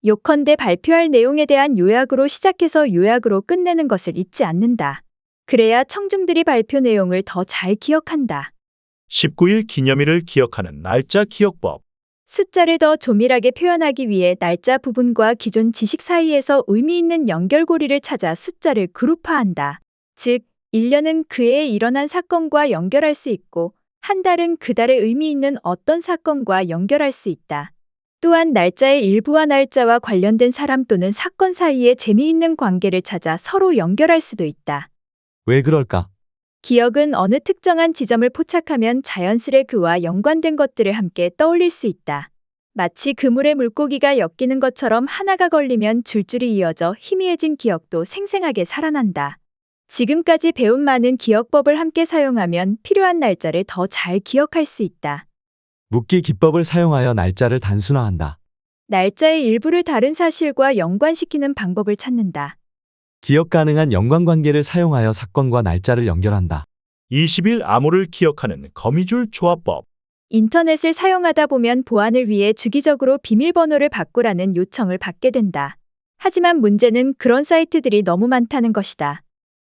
요컨대 발표할 내용에 대한 요약으로 시작해서 요약으로 끝내는 것을 잊지 않는다. 그래야 청중들이 발표 내용을 더 잘 기억한다. 19일 기념일을 기억하는 날짜 기억법. 숫자를 더 조밀하게 표현하기 위해 날짜 부분과 기존 지식 사이에서 의미 있는 연결고리를 찾아 숫자를 그룹화한다. 즉, 1년은 그해에 일어난 사건과 연결할 수 있고, 한 달은 그 달에 의미 있는 어떤 사건과 연결할 수 있다. 또한 날짜의 일부와 날짜와 관련된 사람 또는 사건 사이에 재미있는 관계를 찾아 서로 연결할 수도 있다. 왜 그럴까? 기억은 어느 특정한 지점을 포착하면 자연스레 그와 연관된 것들을 함께 떠올릴 수 있다. 마치 그물에 물고기가 엮이는 것처럼 하나가 걸리면 줄줄이 이어져 희미해진 기억도 생생하게 살아난다. 지금까지 배운 많은 기억법을 함께 사용하면 필요한 날짜를 더 잘 기억할 수 있다. 묶기 기법을 사용하여 날짜를 단순화한다. 날짜의 일부를 다른 사실과 연관시키는 방법을 찾는다. 기억 가능한 연관관계를 사용하여 사건과 날짜를 연결한다. 20일 암호를 기억하는 거미줄 조합법. 인터넷을 사용하다 보면 보안을 위해 주기적으로 비밀번호를 바꾸라는 요청을 받게 된다. 하지만 문제는 그런 사이트들이 너무 많다는 것이다.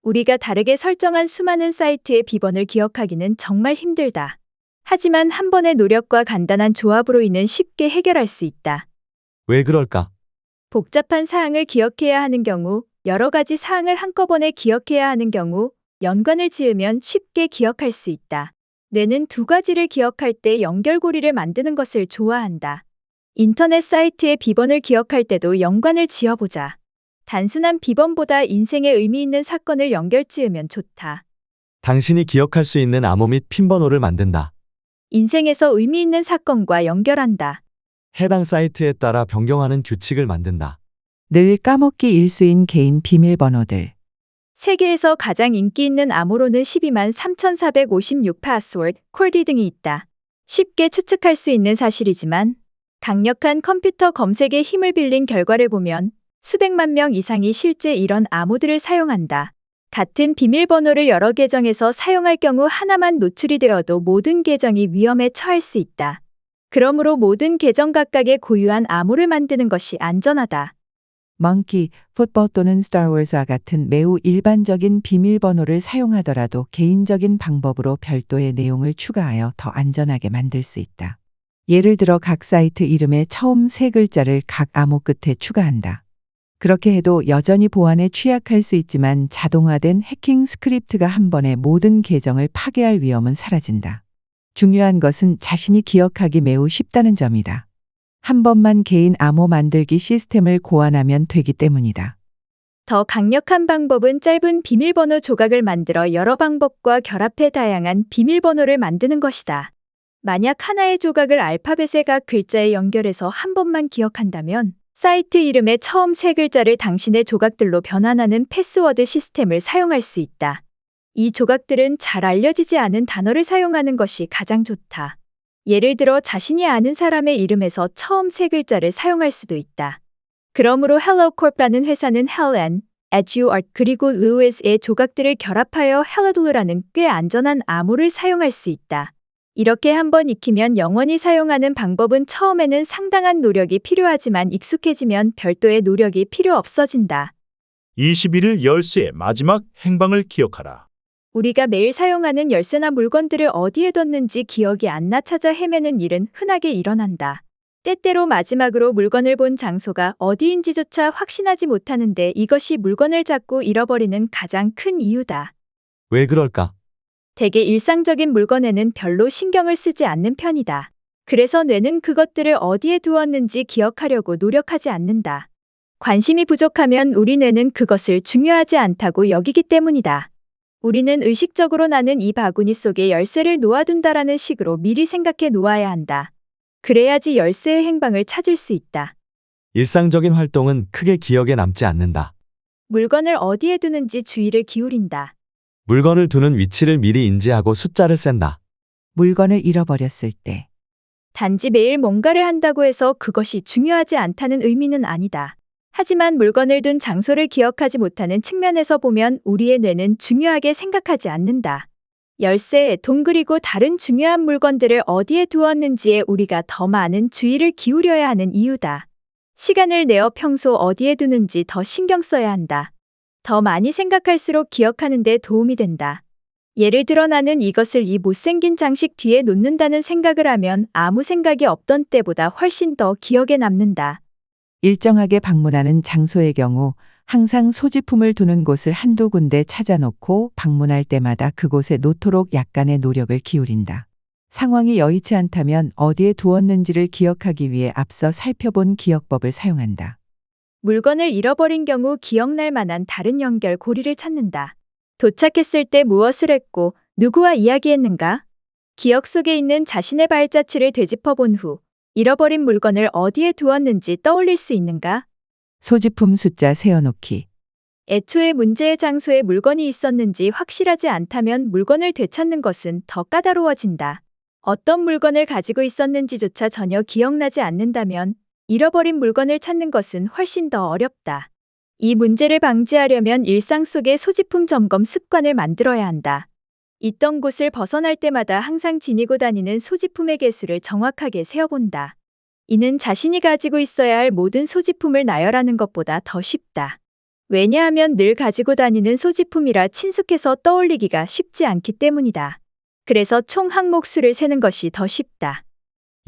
우리가 다르게 설정한 수많은 사이트의 비번을 기억하기는 정말 힘들다. 하지만 한 번의 노력과 간단한 조합으로 인해 쉽게 해결할 수 있다. 왜 그럴까? 복잡한 사항을 기억해야 하는 경우, 여러 가지 사항을 한꺼번에 기억해야 하는 경우, 연관을 지으면 쉽게 기억할 수 있다. 뇌는 두 가지를 기억할 때 연결고리를 만드는 것을 좋아한다. 인터넷 사이트의 비번을 기억할 때도 연관을 지어보자. 단순한 비번보다 인생에 의미 있는 사건을 연결 지으면 좋다. 당신이 기억할 수 있는 암호 및 핀번호를 만든다. 인생에서 의미 있는 사건과 연결한다. 해당 사이트에 따라 변경하는 규칙을 만든다. 늘 까먹기 일수인 개인 비밀번호들. 세계에서 가장 인기 있는 암호로는 123,456 파스워드, 콜디 등이 있다. 쉽게 추측할 수 있는 사실이지만 강력한 컴퓨터 검색의 힘을 빌린 결과를 보면 수백만 명 이상이 실제 이런 암호들을 사용한다. 같은 비밀번호를 여러 계정에서 사용할 경우 하나만 노출이 되어도 모든 계정이 위험에 처할 수 있다. 그러므로 모든 계정 각각의 고유한 암호를 만드는 것이 안전하다. 먼키, 풋볼 또는 스타워즈와 같은 매우 일반적인 비밀번호를 사용하더라도 개인적인 방법으로 별도의 내용을 추가하여 더 안전하게 만들 수 있다. 예를 들어 각 사이트 이름의 처음 세 글자를 각 암호 끝에 추가한다. 그렇게 해도 여전히 보안에 취약할 수 있지만 자동화된 해킹 스크립트가 한 번에 모든 계정을 파괴할 위험은 사라진다. 중요한 것은 자신이 기억하기 매우 쉽다는 점이다. 한 번만 개인 암호 만들기 시스템을 고안하면 되기 때문이다. 더 강력한 방법은 짧은 비밀번호 조각을 만들어 여러 방법과 결합해 다양한 비밀번호를 만드는 것이다. 만약 하나의 조각을 알파벳의 각 글자에 연결해서 한 번만 기억한다면 사이트 이름의 처음 세 글자를 당신의 조각들로 변환하는 패스워드 시스템을 사용할 수 있다. 이 조각들은 잘 알려지지 않은 단어를 사용하는 것이 가장 좋다. 예를 들어 자신이 아는 사람의 이름에서 처음 세 글자를 사용할 수도 있다. 그러므로 헬로코프라는 회사는 헬렌, 에듀아트 그리고 루이스의 조각들을 결합하여 헬로둘라는 꽤 안전한 암호를 사용할 수 있다. 이렇게 한번 익히면 영원히 사용하는 방법은 처음에는 상당한 노력이 필요하지만 익숙해지면 별도의 노력이 필요 없어진다. 21일 열쇠의 마지막 행방을 기억하라. 우리가 매일 사용하는 열쇠나 물건들을 어디에 뒀는지 기억이 안 나 찾아 헤매는 일은 흔하게 일어난다. 때때로 마지막으로 물건을 본 장소가 어디인지조차 확신하지 못하는데 이것이 물건을 자꾸 잃어버리는 가장 큰 이유다. 왜 그럴까? 대개 일상적인 물건에는 별로 신경을 쓰지 않는 편이다. 그래서 뇌는 그것들을 어디에 두었는지 기억하려고 노력하지 않는다. 관심이 부족하면 우리 뇌는 그것을 중요하지 않다고 여기기 때문이다. 우리는 의식적으로 나는 이 바구니 속에 열쇠를 놓아둔다라는 식으로 미리 생각해 놓아야 한다. 그래야지 열쇠의 행방을 찾을 수 있다. 일상적인 활동은 크게 기억에 남지 않는다. 물건을 어디에 두는지 주의를 기울인다. 물건을 두는 위치를 미리 인지하고 숫자를 센다. 물건을 잃어버렸을 때 단지 매일 뭔가를 한다고 해서 그것이 중요하지 않다는 의미는 아니다. 하지만 물건을 둔 장소를 기억하지 못하는 측면에서 보면 우리의 뇌는 중요하게 생각하지 않는다. 열쇠, 돈 그리고 다른 중요한 물건들을 어디에 두었는지에 우리가 더 많은 주의를 기울여야 하는 이유다. 시간을 내어 평소 어디에 두는지 더 신경 써야 한다. 더 많이 생각할수록 기억하는 데 도움이 된다. 예를 들어 나는 이것을 이 못생긴 장식 뒤에 놓는다는 생각을 하면 아무 생각이 없던 때보다 훨씬 더 기억에 남는다. 일정하게 방문하는 장소의 경우 항상 소지품을 두는 곳을 한두 군데 찾아놓고 방문할 때마다 그곳에 놓도록 약간의 노력을 기울인다. 상황이 여의치 않다면 어디에 두었는지를 기억하기 위해 앞서 살펴본 기억법을 사용한다. 물건을 잃어버린 경우 기억날 만한 다른 연결고리를 찾는다. 도착했을 때 무엇을 했고 누구와 이야기했는가? 기억 속에 있는 자신의 발자취를 되짚어 본 후 잃어버린 물건을 어디에 두었는지 떠올릴 수 있는가? 소지품 숫자 세어놓기. 애초에 문제의 장소에 물건이 있었는지 확실하지 않다면 물건을 되찾는 것은 더 까다로워진다. 어떤 물건을 가지고 있었는지조차 전혀 기억나지 않는다면 잃어버린 물건을 찾는 것은 훨씬 더 어렵다. 이 문제를 방지하려면 일상 속의 소지품 점검 습관을 만들어야 한다. 있던 곳을 벗어날 때마다 항상 지니고 다니는 소지품의 개수를 정확하게 세어본다. 이는 자신이 가지고 있어야 할 모든 소지품을 나열하는 것보다 더 쉽다. 왜냐하면 늘 가지고 다니는 소지품이라 친숙해서 떠올리기가 쉽지 않기 때문이다. 그래서 총 항목 수를 세는 것이 더 쉽다.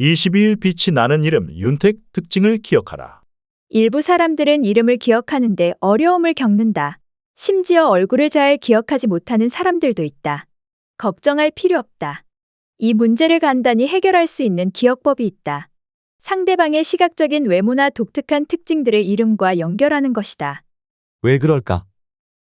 22일 빛이 나는 이름 윤택 특징을 기억하라. 일부 사람들은 이름을 기억하는데 어려움을 겪는다. 심지어 얼굴을 잘 기억하지 못하는 사람들도 있다. 걱정할 필요 없다. 이 문제를 간단히 해결할 수 있는 기억법이 있다. 상대방의 시각적인 외모나 독특한 특징들을 이름과 연결하는 것이다. 왜 그럴까?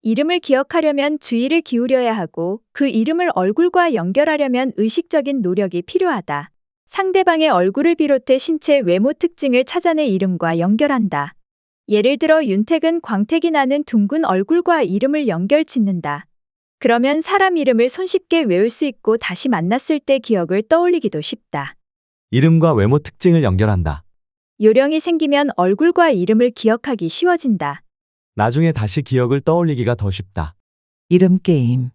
이름을 기억하려면 주의를 기울여야 하고 그 이름을 얼굴과 연결하려면 의식적인 노력이 필요하다. 상대방의 얼굴을 비롯해 신체 외모 특징을 찾아내 이름과 연결한다. 예를 들어 윤택은 광택이 나는 둥근 얼굴과 이름을 연결 짓는다. 그러면 사람 이름을 손쉽게 외울 수 있고 다시 만났을 때 기억을 떠올리기도 쉽다. 이름과 외모 특징을 연결한다. 요령이 생기면 얼굴과 이름을 기억하기 쉬워진다. 나중에 다시 기억을 떠올리기가 더 쉽다. 이름 게임.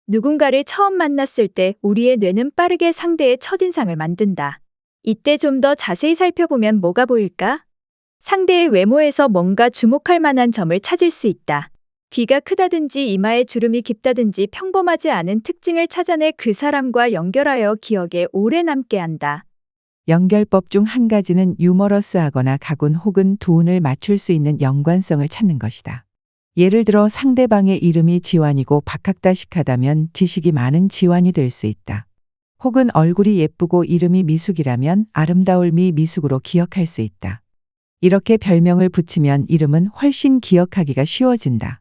누군가를 처음 만났을 때 우리의 뇌는 빠르게 상대의 첫인상을 만든다. 이때 좀 더 자세히 살펴보면 뭐가 보일까? 상대의 외모에서 뭔가 주목할 만한 점을 찾을 수 있다. 귀가 크다든지 이마에 주름이 깊다든지 평범하지 않은 특징을 찾아내 그 사람과 연결하여 기억에 오래 남게 한다. 연결법 중 한 가지는 유머러스하거나 가군 혹은 두운을 맞출 수 있는 연관성을 찾는 것이다. 예를 들어 상대방의 이름이 지환이고 박학다식하다면 지식이 많은 지환이 될 수 있다. 혹은 얼굴이 예쁘고 이름이 미숙이라면 아름다울미 미숙으로 기억할 수 있다. 이렇게 별명을 붙이면 이름은 훨씬 기억하기가 쉬워진다.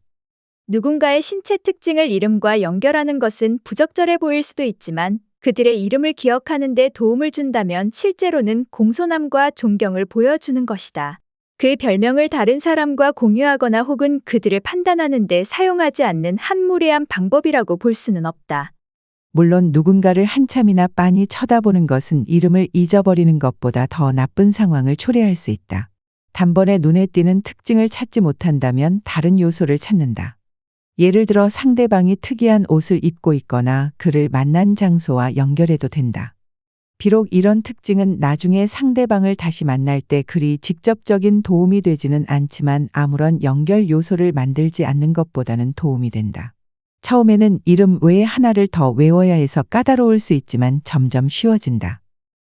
누군가의 신체 특징을 이름과 연결하는 것은 부적절해 보일 수도 있지만 그들의 이름을 기억하는 데 도움을 준다면 실제로는 공손함과 존경을 보여주는 것이다. 그 별명을 다른 사람과 공유하거나 혹은 그들을 판단하는 데 사용하지 않는 한 무례한 방법이라고 볼 수는 없다. 물론 누군가를 한참이나 빤히 쳐다보는 것은 이름을 잊어버리는 것보다 더 나쁜 상황을 초래할 수 있다. 단번에 눈에 띄는 특징을 찾지 못한다면 다른 요소를 찾는다. 예를 들어 상대방이 특이한 옷을 입고 있거나 그를 만난 장소와 연결해도 된다. 비록 이런 특징은 나중에 상대방을 다시 만날 때 그리 직접적인 도움이 되지는 않지만 아무런 연결 요소를 만들지 않는 것보다는 도움이 된다. 처음에는 이름 외에 하나를 더 외워야 해서 까다로울 수 있지만 점점 쉬워진다.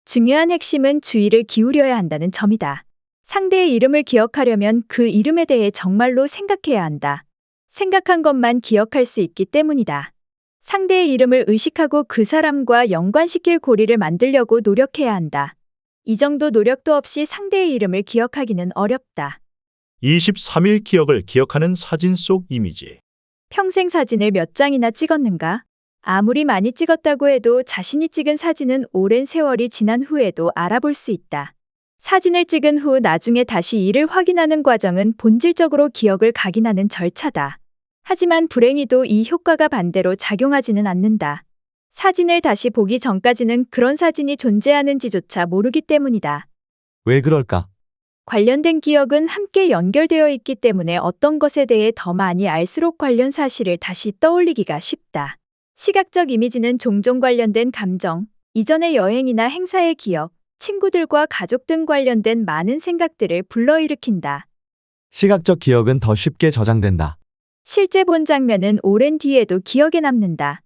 중요한 핵심은 주의를 기울여야 한다는 점이다. 상대의 이름을 기억하려면 그 이름에 대해 정말로 생각해야 한다. 생각한 것만 기억할 수 있기 때문이다. 상대의 이름을 의식하고 그 사람과 연관시킬 고리를 만들려고 노력해야 한다. 이 정도 노력도 없이 상대의 이름을 기억하기는 어렵다. 23일 기억을 기억하는 사진 속 이미지. 평생 사진을 몇 장이나 찍었는가? 아무리 많이 찍었다고 해도 자신이 찍은 사진은 오랜 세월이 지난 후에도 알아볼 수 있다. 사진을 찍은 후 나중에 다시 이를 확인하는 과정은 본질적으로 기억을 각인하는 절차다. 하지만 불행히도 이 효과가 반대로 작용하지는 않는다. 사진을 다시 보기 전까지는 그런 사진이 존재하는지조차 모르기 때문이다. 왜 그럴까? 관련된 기억은 함께 연결되어 있기 때문에 어떤 것에 대해 더 많이 알수록 관련 사실을 다시 떠올리기가 쉽다. 시각적 이미지는 종종 관련된 감정, 이전의 여행이나 행사의 기억, 친구들과 가족 등 관련된 많은 생각들을 불러일으킨다. 시각적 기억은 더 쉽게 저장된다. 실제 본 장면은 오랜 뒤에도 기억에 남는다.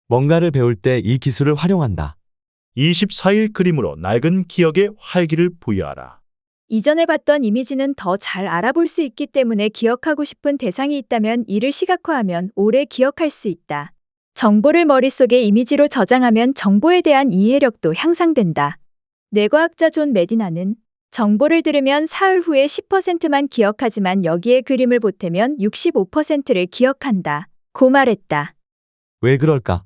뭔가를 배울 때 이 기술을 활용한다. 24일 그림으로 낡은 기억에 활기를 부여하라. 이전에 봤던 이미지는 더 잘 알아볼 수 있기 때문에 기억하고 싶은 대상이 있다면 이를 시각화하면 오래 기억할 수 있다. 정보를 머릿속에 이미지로 저장하면 정보에 대한 이해력도 향상된다. 뇌과학자 존 메디나는 정보를 들으면 사흘 후에 10%만 기억하지만 여기에 그림을 보태면 65%를 기억한다. 고 말했다. 왜 그럴까?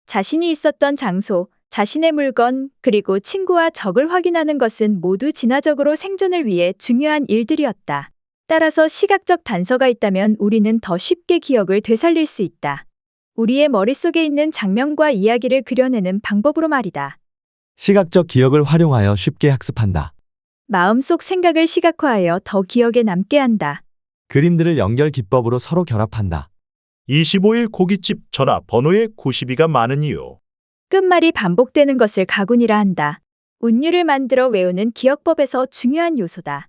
자신이 있었던 장소, 자신의 물건, 그리고 친구와 적을 확인하는 것은 모두 진화적으로 생존을 위해 중요한 일들이었다. 따라서 시각적 단서가 있다면 우리는 더 쉽게 기억을 되살릴 수 있다. 우리의 머릿속에 있는 장면과 이야기를 그려내는 방법으로 말이다. 시각적 기억을 활용하여 쉽게 학습한다. 마음속 생각을 시각화하여 더 기억에 남게 한다. 그림들을 연결 기법으로 서로 결합한다. 25일 고깃집 전화번호에 92가 많은 이유. 끝말이 반복되는 것을 가군이라 한다. 운율을 만들어 외우는 기억법에서 중요한 요소다.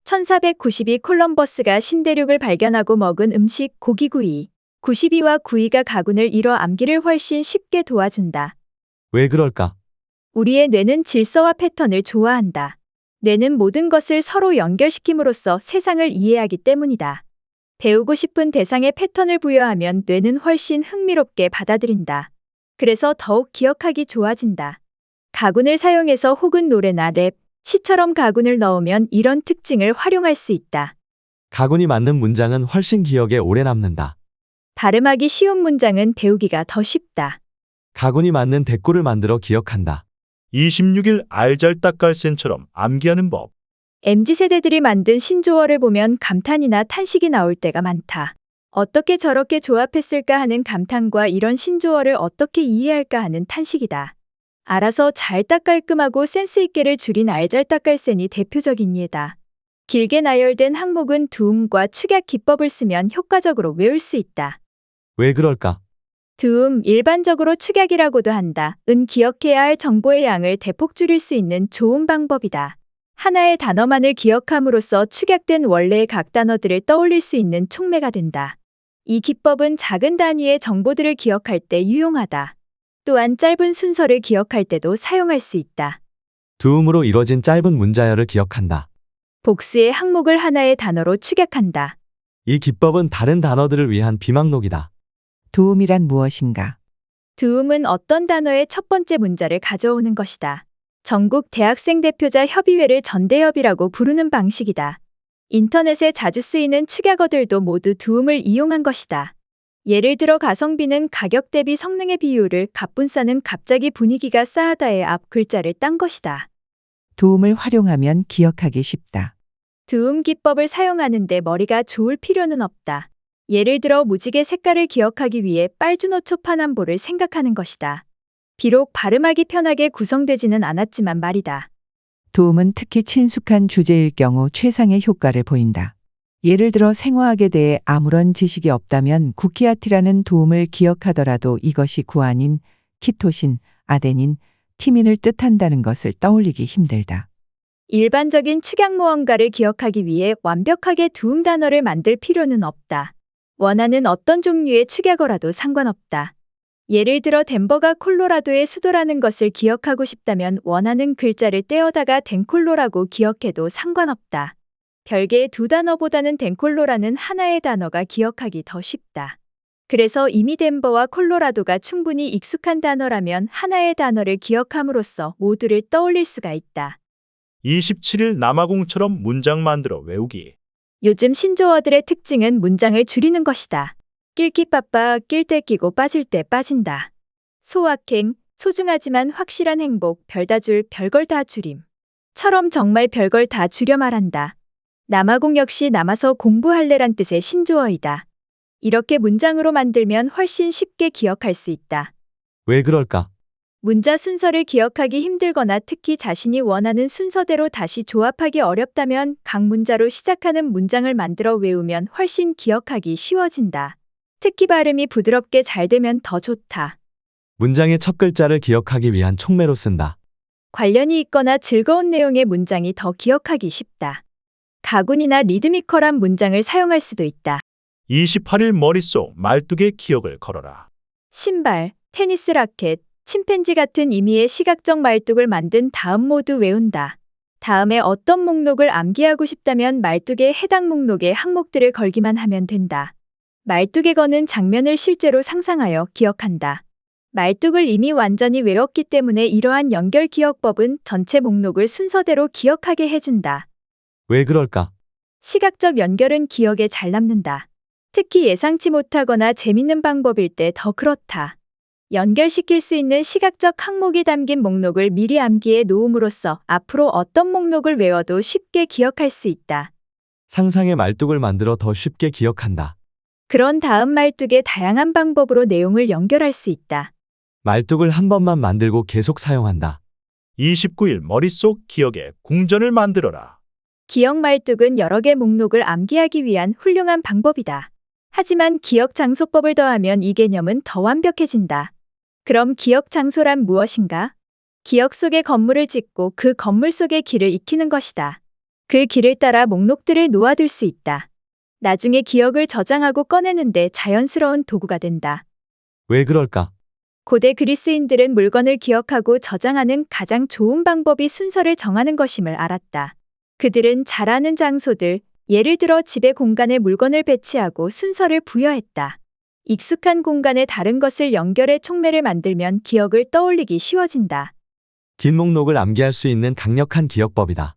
1492 콜럼버스가 신대륙을 발견하고 먹은 음식 고기구이. 92와 구이가 가군을 이뤄 암기를 훨씬 쉽게 도와준다. 왜 그럴까? 우리의 뇌는 질서와 패턴을 좋아한다. 뇌는 모든 것을 서로 연결시킴으로써 세상을 이해하기 때문이다. 배우고 싶은 대상에 패턴을 부여하면 뇌는 훨씬 흥미롭게 받아들인다. 그래서 더욱 기억하기 좋아진다. 가군을 사용해서 혹은 노래나 랩, 시처럼 가군을 넣으면 이런 특징을 활용할 수 있다. 가군이 맞는 문장은 훨씬 기억에 오래 남는다. 발음하기 쉬운 문장은 배우기가 더 쉽다. 가군이 맞는 대꾸를 만들어 기억한다. 26일 알잘딱깔센처럼 암기하는 법. MZ세대들이 만든 신조어를 보면 감탄이나 탄식이 나올 때가 많다. 어떻게 저렇게 조합했을까 하는 감탄과 이런 신조어를 어떻게 이해할까 하는 탄식이다. 알아서 잘딱 깔끔하고 센스 있게를 줄인 알잘딱깔센이 대표적인 예다. 길게 나열된 항목은 두음과 축약 기법을 쓰면 효과적으로 외울 수 있다. 왜 그럴까? 두음, 일반적으로 축약이라고도 한다. 은 기억해야 할 정보의 양을 대폭 줄일 수 있는 좋은 방법이다. 하나의 단어만을 기억함으로써 축약된 원래의 각 단어들을 떠올릴 수 있는 촉매가 된다. 이 기법은 작은 단위의 정보들을 기억할 때 유용하다. 또한 짧은 순서를 기억할 때도 사용할 수 있다. 두음으로 이뤄진 짧은 문자열을 기억한다. 복수의 항목을 하나의 단어로 축약한다. 이 기법은 다른 단어들을 위한 비망록이다. 두음이란 무엇인가? 두음은 어떤 단어의 첫 번째 문자를 가져오는 것이다. 전국 대학생 대표자 협의회를 전대협이라고 부르는 방식이다. 인터넷에 자주 쓰이는 축약어들도 모두 두음을 이용한 것이다. 예를 들어 가성비는 가격 대비 성능의 비율을, 갑분싸는 갑자기 분위기가 싸하다의 앞 글자를 딴 것이다. 도움을 활용하면 기억하기 쉽다. 도움 기법을 사용하는데 머리가 좋을 필요는 없다. 예를 들어 무지개 색깔을 기억하기 위해 빨주노초 파남보를 생각하는 것이다. 비록 발음하기 편하게 구성되지는 않았지만 말이다. 도움은 특히 친숙한 주제일 경우 최상의 효과를 보인다. 예를 들어 생화학에 대해 아무런 지식이 없다면 구키아티라는 도움을 기억하더라도 이것이 구안인, 키토신, 아데닌, 티민을 뜻한다는 것을 떠올리기 힘들다. 일반적인 축약 무언가를 기억하기 위해 완벽하게 도움 단어를 만들 필요는 없다. 원하는 어떤 종류의 축약어라도 상관없다. 예를 들어 덴버가 콜로라도의 수도라는 것을 기억하고 싶다면 원하는 글자를 떼어다가 덴콜로라고 기억해도 상관없다. 별개의 두 단어보다는 덴콜로라는 하나의 단어가 기억하기 더 쉽다. 그래서 이미 덴버와 콜로라도가 충분히 익숙한 단어라면 하나의 단어를 기억함으로써 모두를 떠올릴 수가 있다. 27일 남아공처럼 문장 만들어 외우기. 요즘 신조어들의 특징은 문장을 줄이는 것이다. 낄끼 빠빠, 낄 때 끼고 빠질 때 빠진다. 소확행, 소중하지만 확실한 행복, 별다줄, 별걸 다 줄임. 처럼 정말 별걸 다 줄여 말한다. 남아공 역시 남아서 공부할래란 뜻의 신조어이다. 이렇게 문장으로 만들면 훨씬 쉽게 기억할 수 있다. 왜 그럴까? 문자 순서를 기억하기 힘들거나 특히 자신이 원하는 순서대로 다시 조합하기 어렵다면 각 문자로 시작하는 문장을 만들어 외우면 훨씬 기억하기 쉬워진다. 특히 발음이 부드럽게 잘 되면 더 좋다. 문장의 첫 글자를 기억하기 위한 촉매로 쓴다. 관련이 있거나 즐거운 내용의 문장이 더 기억하기 쉽다. 가군이나 리드미컬한 문장을 사용할 수도 있다. 28일 머릿속 말뚝의 기억을 걸어라. 신발, 테니스 라켓, 침팬지 같은 의미의 시각적 말뚝을 만든 다음 모두 외운다. 다음에 어떤 목록을 암기하고 싶다면 말뚝에 해당 목록의 항목들을 걸기만 하면 된다. 말뚝에 거는 장면을 실제로 상상하여 기억한다. 말뚝을 이미 완전히 외웠기 때문에 이러한 연결 기억법은 전체 목록을 순서대로 기억하게 해준다. 왜 그럴까? 시각적 연결은 기억에 잘 남는다. 특히 예상치 못하거나 재밌는 방법일 때 더 그렇다. 연결시킬 수 있는 시각적 항목이 담긴 목록을 미리 암기해 놓음으로써 앞으로 어떤 목록을 외워도 쉽게 기억할 수 있다. 상상의 말뚝을 만들어 더 쉽게 기억한다. 그런 다음 말뚝에 다양한 방법으로 내용을 연결할 수 있다. 말뚝을 한 번만 만들고 계속 사용한다. 29일 머릿속 기억의 궁전을 만들어라. 기억 말뚝은 여러 개 목록을 암기하기 위한 훌륭한 방법이다. 하지만 기억 장소법을 더하면 이 개념은 더 완벽해진다. 그럼 기억 장소란 무엇인가? 기억 속에 건물을 짓고 그 건물 속의 길을 익히는 것이다. 그 길을 따라 목록들을 놓아둘 수 있다. 나중에 기억을 저장하고 꺼내는데 자연스러운 도구가 된다. 왜 그럴까? 고대 그리스인들은 물건을 기억하고 저장하는 가장 좋은 방법이 순서를 정하는 것임을 알았다. 그들은 잘 아는 장소들, 예를 들어 집의 공간에 물건을 배치하고 순서를 부여했다. 익숙한 공간에 다른 것을 연결해 촉매를 만들면 기억을 떠올리기 쉬워진다. 긴 목록을 암기할 수 있는 강력한 기억법이다.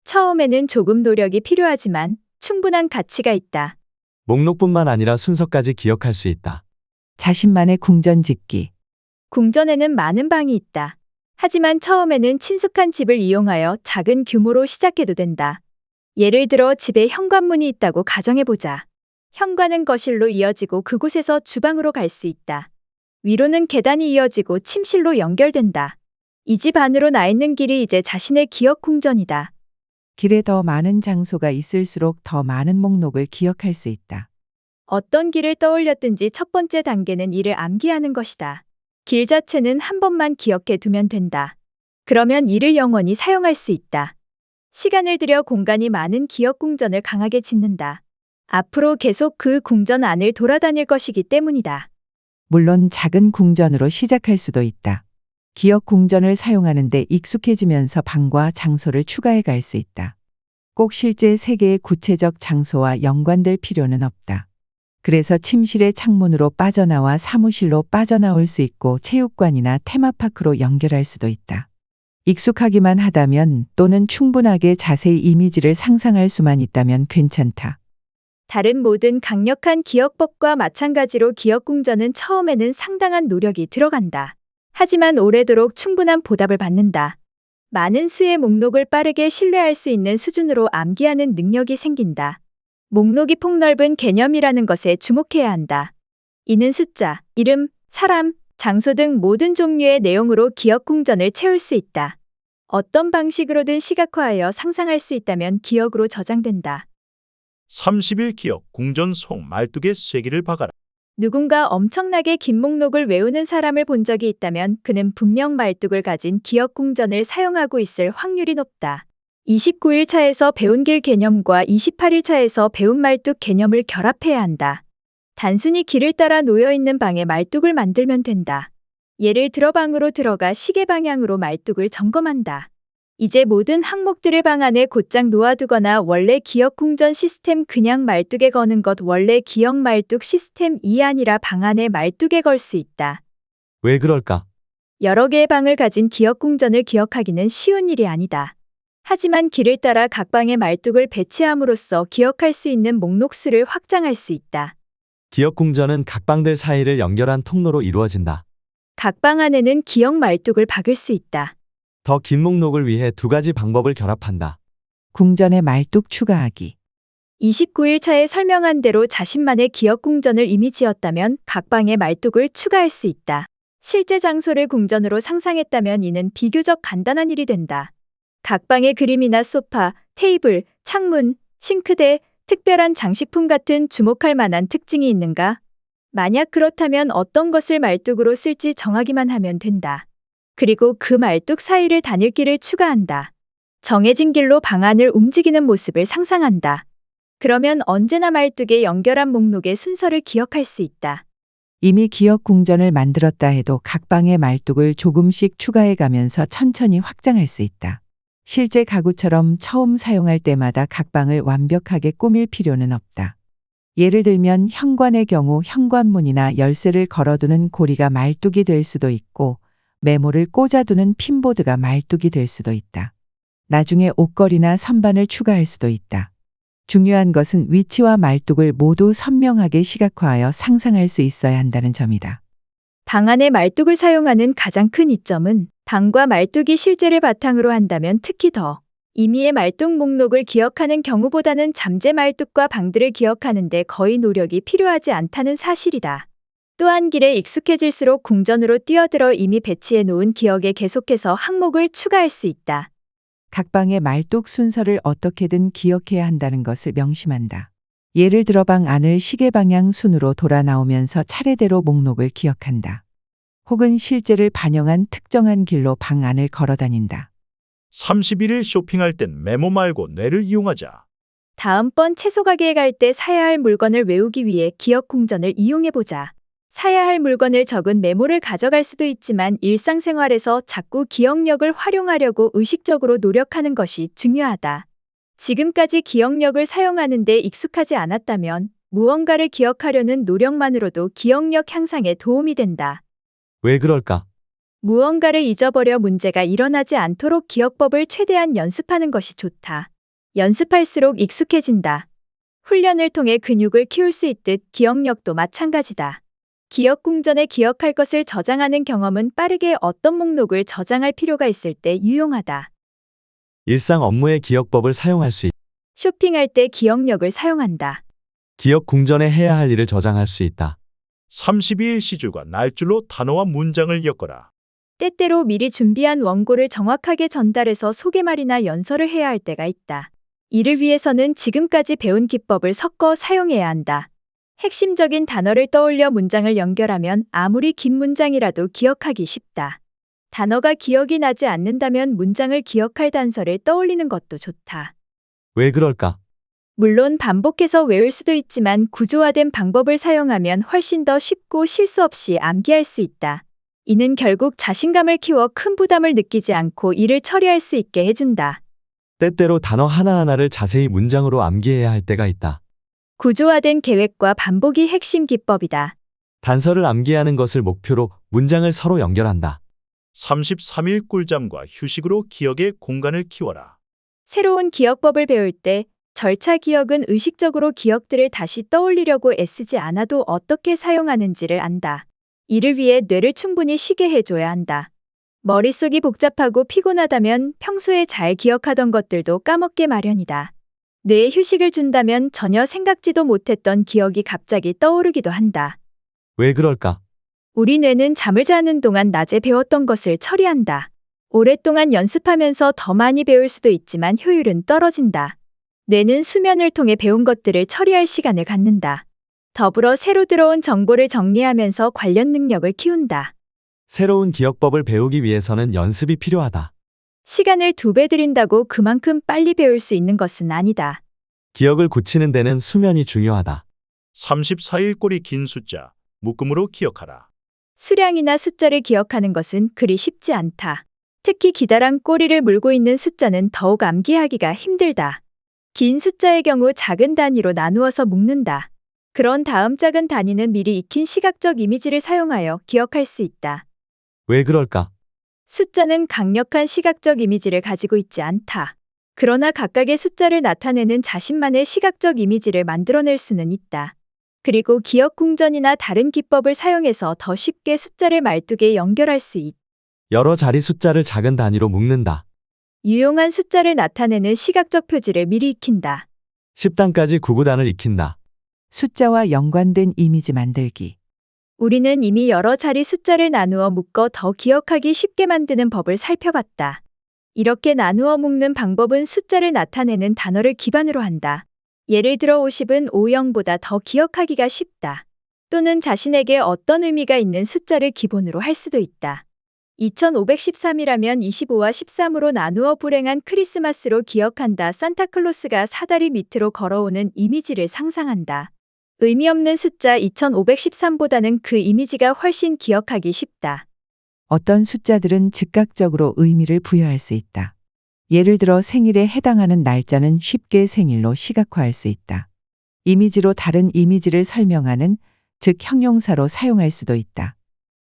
처음에는 조금 노력이 필요하지만 충분한 가치가 있다. 목록뿐만 아니라 순서까지 기억할 수 있다. 자신만의 궁전 짓기. 궁전에는 많은 방이 있다. 하지만 처음에는 친숙한 집을 이용하여 작은 규모로 시작해도 된다. 예를 들어 집에 현관문이 있다고 가정해보자. 현관은 거실로 이어지고 그곳에서 주방으로 갈 수 있다. 위로는 계단이 이어지고 침실로 연결된다. 이 집 안으로 나 있는 길이 이제 자신의 기억 궁전이다. 길에 더 많은 장소가 있을수록 더 많은 목록을 기억할 수 있다. 어떤 길을 떠올렸든지 첫 번째 단계는 이를 암기하는 것이다. 길 자체는 한 번만 기억해 두면 된다. 그러면 이를 영원히 사용할 수 있다. 시간을 들여 공간이 많은 기억 궁전을 강하게 짓는다. 앞으로 계속 그 궁전 안을 돌아다닐 것이기 때문이다. 물론 작은 궁전으로 시작할 수도 있다. 기억 궁전을 사용하는데 익숙해지면서 방과 장소를 추가해 갈 수 있다. 꼭 실제 세계의 구체적 장소와 연관될 필요는 없다. 그래서 침실의 창문으로 빠져나와 사무실로 빠져나올 수 있고 체육관이나 테마파크로 연결할 수도 있다. 익숙하기만 하다면 또는 충분하게 자세히 이미지를 상상할 수만 있다면 괜찮다. 다른 모든 강력한 기억법과 마찬가지로 기억궁전은 처음에는 상당한 노력이 들어간다. 하지만 오래도록 충분한 보답을 받는다. 많은 수의 목록을 빠르게 신뢰할 수 있는 수준으로 암기하는 능력이 생긴다. 목록이 폭넓은 개념이라는 것에 주목해야 한다. 이는 숫자, 이름, 사람, 장소 등 모든 종류의 내용으로 기억궁전을 채울 수 있다. 어떤 방식으로든 시각화하여 상상할 수 있다면 기억으로 저장된다. 30일 기억 궁전 속 말뚝에 쐐기를 박아라. 누군가 엄청나게 긴 목록을 외우는 사람을 본 적이 있다면 그는 분명 말뚝을 가진 기억궁전을 사용하고 있을 확률이 높다. 29일 차에서 배운 길 개념과 28일 차에서 배운 말뚝 개념을 결합해야 한다. 단순히 길을 따라 놓여있는 방에 말뚝을 만들면 된다. 예를 들어 방으로 들어가 시계 방향으로 말뚝을 점검한다. 이제 모든 항목들을 방 안에 곧장 놓아두거나 원래 기억궁전 시스템 그냥 말뚝에 거는 것 원래 기억 말뚝 시스템이 아니라 방 안에 말뚝에 걸 수 있다. 왜 그럴까? 여러 개의 방을 가진 기억궁전을 기억하기는 쉬운 일이 아니다. 하지만 길을 따라 각 방에 말뚝을 배치함으로써 기억할 수 있는 목록 수를 확장할 수 있다. 기억 궁전은 각 방들 사이를 연결한 통로로 이루어진다. 각 방 안에는 기억 말뚝을 박을 수 있다. 더 긴 목록을 위해 두 가지 방법을 결합한다. 궁전에 말뚝 추가하기. 29일 차에 설명한 대로 자신만의 기억궁전을 이미 지었다면 각 방에 말뚝을 추가할 수 있다. 실제 장소를 궁전으로 상상했다면 이는 비교적 간단한 일이 된다. 각 방의 그림이나 소파, 테이블, 창문, 싱크대, 특별한 장식품 같은 주목할 만한 특징이 있는가? 만약 그렇다면 어떤 것을 말뚝으로 쓸지 정하기만 하면 된다. 그리고 그 말뚝 사이를 다닐길을 추가한다. 정해진 길로 방 안을 움직이는 모습을 상상한다. 그러면 언제나 말뚝에 연결한 목록의 순서를 기억할 수 있다. 이미 기억 궁전을 만들었다 해도 각 방에 말뚝을 조금씩 추가해 가면서 천천히 확장할 수 있다. 실제 가구처럼 처음 사용할 때마다 각 방을 완벽하게 꾸밀 필요는 없다. 예를 들면 현관의 경우 현관문이나 열쇠를 걸어두는 고리가 말뚝이 될 수도 있고 메모를 꽂아두는 핀보드가 말뚝이 될 수도 있다. 나중에 옷걸이나 선반을 추가할 수도 있다. 중요한 것은 위치와 말뚝을 모두 선명하게 시각화하여 상상할 수 있어야 한다는 점이다. 방 안에 말뚝을 사용하는 가장 큰 이점은 방과 말뚝이 실제를 바탕으로 한다면 특히 더 임의의 말뚝 목록을 기억하는 경우보다는 잠재 말뚝과 방들을 기억하는 데 거의 노력이 필요하지 않다는 사실이다. 또한 길에 익숙해질수록 궁전으로 뛰어들어 이미 배치해 놓은 기억에 계속해서 항목을 추가할 수 있다. 각 방의 말뚝 순서를 어떻게든 기억해야 한다는 것을 명심한다. 예를 들어 방 안을 시계 방향 순으로 돌아 나오면서 차례대로 목록을 기억한다. 혹은 실제를 반영한 특정한 길로 방 안을 걸어 다닌다. 31일 쇼핑할 땐 메모 말고 뇌를 이용하자. 다음번 채소 가게에 갈 때 사야 할 물건을 외우기 위해 기억궁전을 이용해보자. 사야 할 물건을 적은 메모를 가져갈 수도 있지만 일상생활에서 자꾸 기억력을 활용하려고 의식적으로 노력하는 것이 중요하다. 지금까지 기억력을 사용하는 데 익숙하지 않았다면 무언가를 기억하려는 노력만으로도 기억력 향상에 도움이 된다. 왜 그럴까? 무언가를 잊어버려 문제가 일어나지 않도록 기억법을 최대한 연습하는 것이 좋다. 연습할수록 익숙해진다. 훈련을 통해 근육을 키울 수 있듯 기억력도 마찬가지다. 기억궁전에 기억할 것을 저장하는 경험은 빠르게 어떤 목록을 저장할 필요가 있을 때 유용하다. 일상 업무에 기억법을 사용할 수 있다. 쇼핑할 때 기억력을 사용한다. 기억 궁전에 해야 할 일을 저장할 수 있다. 32일 시줄과 날줄로 단어와 문장을 엮어라. 때때로 미리 준비한 원고를 정확하게 전달해서 소개말이나 연설을 해야 할 때가 있다. 이를 위해서는 지금까지 배운 기법을 섞어 사용해야 한다. 핵심적인 단어를 떠올려 문장을 연결하면 아무리 긴 문장이라도 기억하기 쉽다. 단어가 기억이 나지 않는다면 문장을 기억할 단서를 떠올리는 것도 좋다. 왜 그럴까? 물론 반복해서 외울 수도 있지만 구조화된 방법을 사용하면 훨씬 더 쉽고 실수 없이 암기할 수 있다. 이는 결국 자신감을 키워 큰 부담을 느끼지 않고 일을 처리할 수 있게 해준다. 때때로 단어 하나하나를 자세히 문장으로 암기해야 할 때가 있다. 구조화된 계획과 반복이 핵심 기법이다. 단서를 암기하는 것을 목표로 문장을 서로 연결한다. 33일 꿀잠과 휴식으로 기억의 공간을 키워라. 새로운 기억법을 배울 때 절차 기억은 의식적으로 기억들을 다시 떠올리려고 애쓰지 않아도 어떻게 사용하는지를 안다. 이를 위해 뇌를 충분히 쉬게 해줘야 한다. 머릿속이 복잡하고 피곤하다면 평소에 잘 기억하던 것들도 까먹게 마련이다. 뇌에 휴식을 준다면 전혀 생각지도 못했던 기억이 갑자기 떠오르기도 한다. 왜 그럴까? 우리 뇌는 잠을 자는 동안 낮에 배웠던 것을 처리한다. 오랫동안 연습하면서 더 많이 배울 수도 있지만 효율은 떨어진다. 뇌는 수면을 통해 배운 것들을 처리할 시간을 갖는다. 더불어 새로 들어온 정보를 정리하면서 관련 능력을 키운다. 새로운 기억법을 배우기 위해서는 연습이 필요하다. 시간을 2배 들인다고 그만큼 빨리 배울 수 있는 것은 아니다. 기억을 굳히는 데는 수면이 중요하다. 34일 꼴이 긴 숫자, 묶음으로 기억하라. 수량이나 숫자를 기억하는 것은 그리 쉽지 않다. 특히 기다란 꼬리를 물고 있는 숫자는 더욱 암기하기가 힘들다. 긴 숫자의 경우 작은 단위로 나누어서 묶는다. 그런 다음 작은 단위는 미리 익힌 시각적 이미지를 사용하여 기억할 수 있다. 왜 그럴까? 숫자는 강력한 시각적 이미지를 가지고 있지 않다. 그러나 각각의 숫자를 나타내는 자신만의 시각적 이미지를 만들어낼 수는 있다. 그리고 기억 궁전이나 다른 기법을 사용해서 더 쉽게 숫자를 말뚝에 연결할 수 있다. 여러 자리 숫자를 작은 단위로 묶는다. 유용한 숫자를 나타내는 시각적 표지를 미리 익힌다. 10단까지 구구단을 익힌다. 숫자와 연관된 이미지 만들기. 우리는 이미 여러 자리 숫자를 나누어 묶어 더 기억하기 쉽게 만드는 법을 살펴봤다. 이렇게 나누어 묶는 방법은 숫자를 나타내는 단어를 기반으로 한다. 예를 들어 50은 50보다 더 기억하기가 쉽다. 또는 자신에게 어떤 의미가 있는 숫자를 기본으로 할 수도 있다. 2513이라면 25와 13으로 나누어 불행한 크리스마스로 기억한다. 산타클로스가 사다리 밑으로 걸어오는 이미지를 상상한다. 의미 없는 숫자 2513보다는 그 이미지가 훨씬 기억하기 쉽다. 어떤 숫자들은 즉각적으로 의미를 부여할 수 있다. 예를 들어 생일에 해당하는 날짜는 쉽게 생일로 시각화할 수 있다. 이미지로 다른 이미지를 설명하는, 즉 형용사로 사용할 수도 있다.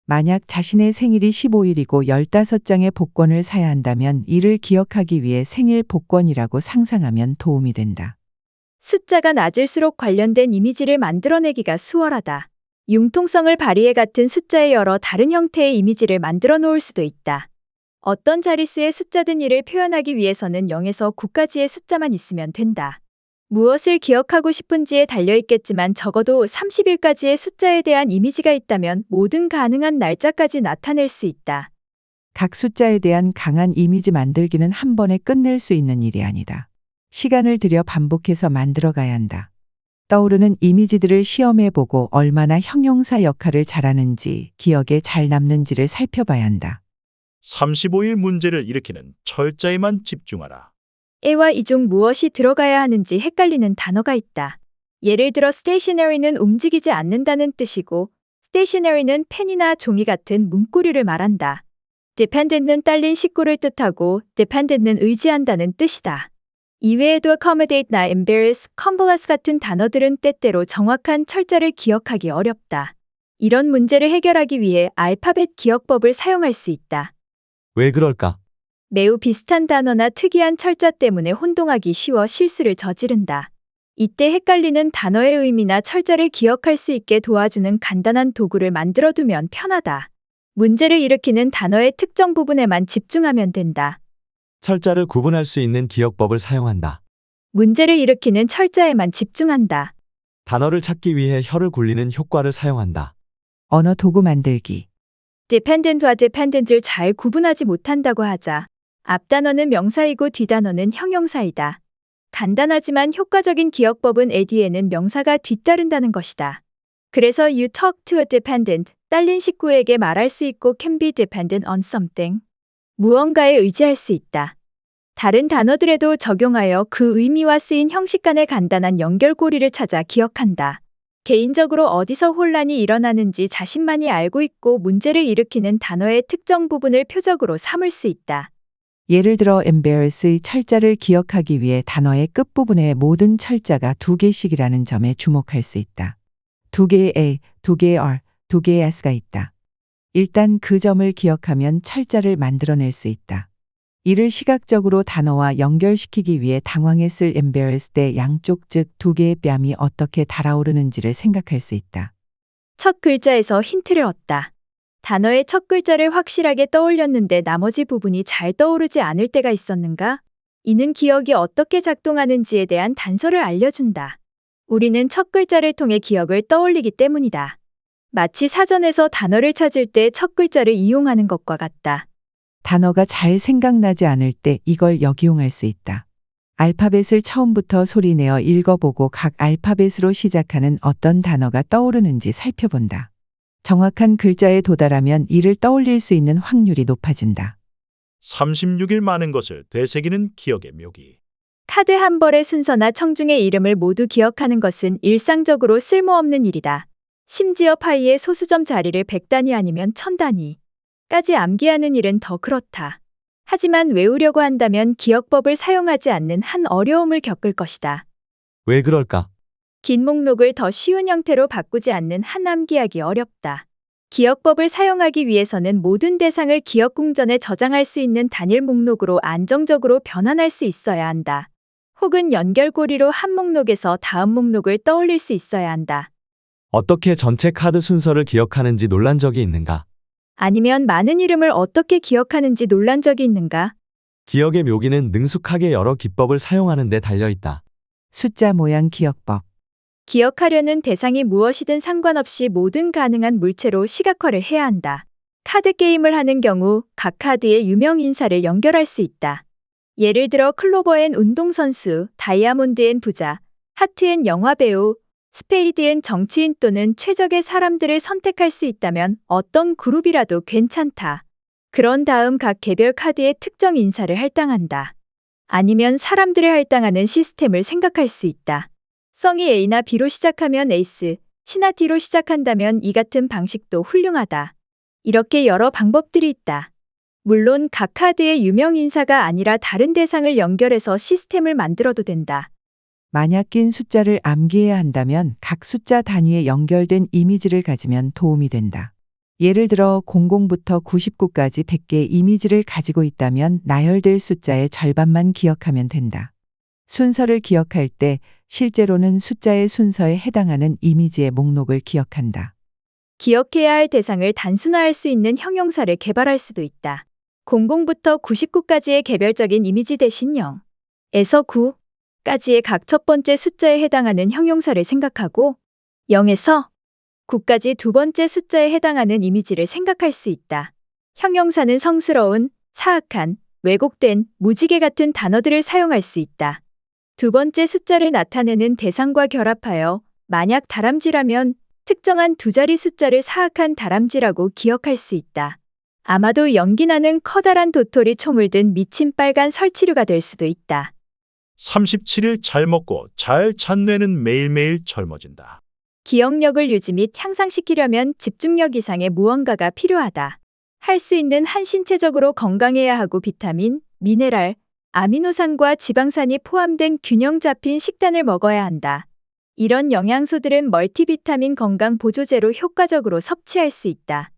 만약 자신의 생일이 15일이고 15장의 복권을 사야 한다면 이를 기억하기 위해 생일 복권이라고 상상하면 도움이 된다. 숫자가 낮을수록 관련된 이미지를 만들어내기가 수월하다. 융통성을 발휘해 같은 숫자의 여러 다른 형태의 이미지를 만들어 놓을 수도 있다. 어떤 자릿수의 숫자든 이를 표현하기 위해서는 0에서 9까지의 숫자만 있으면 된다. 무엇을 기억하고 싶은지에 달려있겠지만 적어도 30일까지의 숫자에 대한 이미지가 있다면 모든 가능한 날짜까지 나타낼 수 있다. 각 숫자에 대한 강한 이미지 만들기는 한 번에 끝낼 수 있는 일이 아니다. 시간을 들여 반복해서 만들어가야 한다. 떠오르는 이미지들을 시험해보고 얼마나 형용사 역할을 잘하는지, 기억에 잘 남는지를 살펴봐야 한다. 35일 문제를 일으키는 철자에만 집중하라. 에와 이 중 무엇이 들어가야 하는지 헷갈리는 단어가 있다. 예를 들어 stationary는 움직이지 않는다는 뜻이고 stationary는 펜이나 종이 같은 문구류를 말한다. dependent는 딸린 식구를 뜻하고 dependent는 의지한다는 뜻이다. 이외에도 accommodate나 embarrass, convalesce 같은 단어들은 때때로 정확한 철자를 기억하기 어렵다. 이런 문제를 해결하기 위해 알파벳 기억법을 사용할 수 있다. 왜 그럴까? 매우 비슷한 단어나 특이한 철자 때문에 혼동하기 쉬워 실수를 저지른다. 이때 헷갈리는 단어의 의미나 철자를 기억할 수 있게 도와주는 간단한 도구를 만들어두면 편하다. 문제를 일으키는 단어의 특정 부분에만 집중하면 된다. 철자를 구분할 수 있는 기억법을 사용한다. 문제를 일으키는 철자에만 집중한다. 단어를 찾기 위해 혀를 굴리는 효과를 사용한다. 언어 도구 만들기. dependent와 dependent을 잘 구분하지 못한다고 하자. 앞 단어는 명사이고 뒷 단어는 형용사이다. 간단하지만 효과적인 기억법은 에 뒤에는 명사가 뒤따른다는 것이다. 그래서 you talk to a dependent, 딸린 식구에게 말할 수 있고 can be dependent on something. 무언가에 의지할 수 있다. 다른 단어들에도 적용하여 그 의미와 쓰인 형식 간의 간단한 연결고리를 찾아 기억한다. 개인적으로 어디서 혼란이 일어나는지 자신만이 알고 있고 문제를 일으키는 단어의 특정 부분을 표적으로 삼을 수 있다. 예를 들어 embarrass의 철자를 기억하기 위해 단어의 끝부분에 모든 철자가 2개씩이라는 점에 주목할 수 있다. 2개의 A, 2개의 R, 2개의 S가 있다. 일단 그 점을 기억하면 철자를 만들어낼 수 있다. 이를 시각적으로 단어와 연결시키기 위해 당황했을 embarrassed의 양쪽 즉 두 개의 뺨이 어떻게 달아오르는지를 생각할 수 있다. 첫 글자에서 힌트를 얻다. 단어의 첫 글자를 확실하게 떠올렸는데 나머지 부분이 잘 떠오르지 않을 때가 있었는가? 이는 기억이 어떻게 작동하는지에 대한 단서를 알려준다. 우리는 첫 글자를 통해 기억을 떠올리기 때문이다. 마치 사전에서 단어를 찾을 때 첫 글자를 이용하는 것과 같다. 단어가 잘 생각나지 않을 때 이걸 역이용할 수 있다. 알파벳을 처음부터 소리내어 읽어보고 각 알파벳으로 시작하는 어떤 단어가 떠오르는지 살펴본다. 정확한 글자에 도달하면 이를 떠올릴 수 있는 확률이 높아진다. 36일 많은 것을 되새기는 기억의 묘기. 카드 한 벌의 순서나 청중의 이름을 모두 기억하는 것은 일상적으로 쓸모없는 일이다. 심지어 파이의 소수점 자리를 100단위 아니면 1000단위까지 암기하는 일은 더 그렇다. 하지만 외우려고 한다면 기억법을 사용하지 않는 한 어려움을 겪을 것이다. 왜 그럴까? 긴 목록을 더 쉬운 형태로 바꾸지 않는 한 암기하기 어렵다. 기억법을 사용하기 위해서는 모든 대상을 기억 궁전에 저장할 수 있는 단일 목록으로 안정적으로 변환할 수 있어야 한다. 혹은 연결고리로 한 목록에서 다음 목록을 떠올릴 수 있어야 한다. 어떻게 전체 카드 순서를 기억하는지 놀란 적이 있는가? 아니면 많은 이름을 어떻게 기억하는지 놀란 적이 있는가? 기억의 묘기는 능숙하게 여러 기법을 사용하는 데 달려 있다. 숫자 모양 기억법. 기억하려는 대상이 무엇이든 상관없이 모든 가능한 물체로 시각화를 해야 한다. 카드 게임을 하는 경우 각 카드의 유명 인사를 연결할 수 있다. 예를 들어 클로버엔 운동선수, 다이아몬드엔 부자, 하트엔 영화배우, 스페이드엔 정치인 또는 최적의 사람들을 선택할 수 있다면 어떤 그룹이라도 괜찮다. 그런 다음 각 개별 카드의 특정 인사를 할당한다. 아니면 사람들을 할당하는 시스템을 생각할 수 있다. 성이 A나 B로 시작하면 에이스, C나 D로 시작한다면 이 같은 방식도 훌륭하다. 이렇게 여러 방법들이 있다. 물론 각 카드의 유명 인사가 아니라 다른 대상을 연결해서 시스템을 만들어도 된다. 만약 긴 숫자를 암기해야 한다면 각 숫자 단위에 연결된 이미지를 가지면 도움이 된다. 예를 들어 00부터 99까지 100개의 이미지를 가지고 있다면 나열될 숫자의 절반만 기억하면 된다. 순서를 기억할 때 실제로는 숫자의 순서에 해당하는 이미지의 목록을 기억한다. 기억해야 할 대상을 단순화할 수 있는 형용사를 개발할 수도 있다. 00부터 99까지의 개별적인 이미지 대신 0에서 9까지의 각 첫 번째 숫자에 해당하는 형용사를 생각하고 0에서 9까지 두 번째 숫자에 해당하는 이미지를 생각할 수 있다. 형용사는 성스러운, 사악한, 왜곡된, 무지개 같은 단어들을 사용할 수 있다. 두 번째 숫자를 나타내는 대상과 결합하여 만약 다람쥐라면 특정한 두 자리 숫자를 사악한 다람쥐라고 기억할 수 있다. 아마도 연기나는 커다란 도토리 총을 든 미친 빨간 설치류가 될 수도 있다. 37일 잘 먹고 잘 잔 뇌는 매일매일 젊어진다. 기억력을 유지 및 향상시키려면 집중력 이상의 무언가가 필요하다. 할 수 있는 한 신체적으로 건강해야 하고 비타민, 미네랄, 아미노산과 지방산이 포함된 균형 잡힌 식단을 먹어야 한다. 이런 영양소들은 멀티비타민 건강 보조제로 효과적으로 섭취할 수 있다.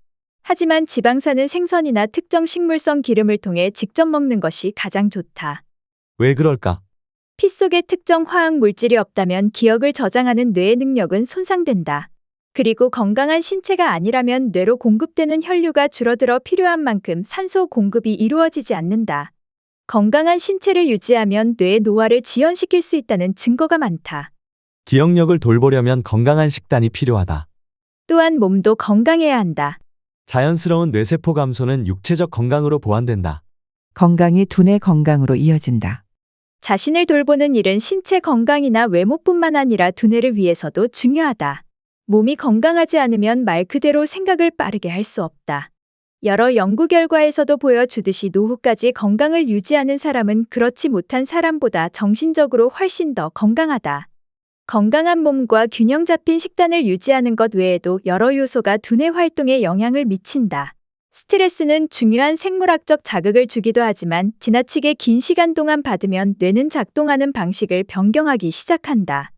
하지만 지방산은 생선이나 특정 식물성 기름을 통해 직접 먹는 것이 가장 좋다. 왜 그럴까? 피 속에 특정 화학 물질이 없다면 기억을 저장하는 뇌의 능력은 손상된다. 그리고 건강한 신체가 아니라면 뇌로 공급되는 혈류가 줄어들어 필요한 만큼 산소 공급이 이루어지지 않는다. 건강한 신체를 유지하면 뇌의 노화를 지연시킬 수 있다는 증거가 많다. 기억력을 돌보려면 건강한 식단이 필요하다. 또한 몸도 건강해야 한다. 자연스러운 뇌세포 감소는 육체적 건강으로 보완된다. 건강이 두뇌 건강으로 이어진다. 자신을 돌보는 일은 신체 건강이나 외모뿐만 아니라 두뇌를 위해서도 중요하다. 몸이 건강하지 않으면 말 그대로 생각을 빠르게 할 수 없다. 여러 연구 결과에서도 보여주듯이 노후까지 건강을 유지하는 사람은 그렇지 못한 사람보다 정신적으로 훨씬 더 건강하다. 건강한 몸과 균형 잡힌 식단을 유지하는 것 외에도 여러 요소가 두뇌 활동에 영향을 미친다. 스트레스는 중요한 생물학적 자극을 주기도 하지만 지나치게 긴 시간 동안 받으면 뇌는 작동하는 방식을 변경하기 시작한다.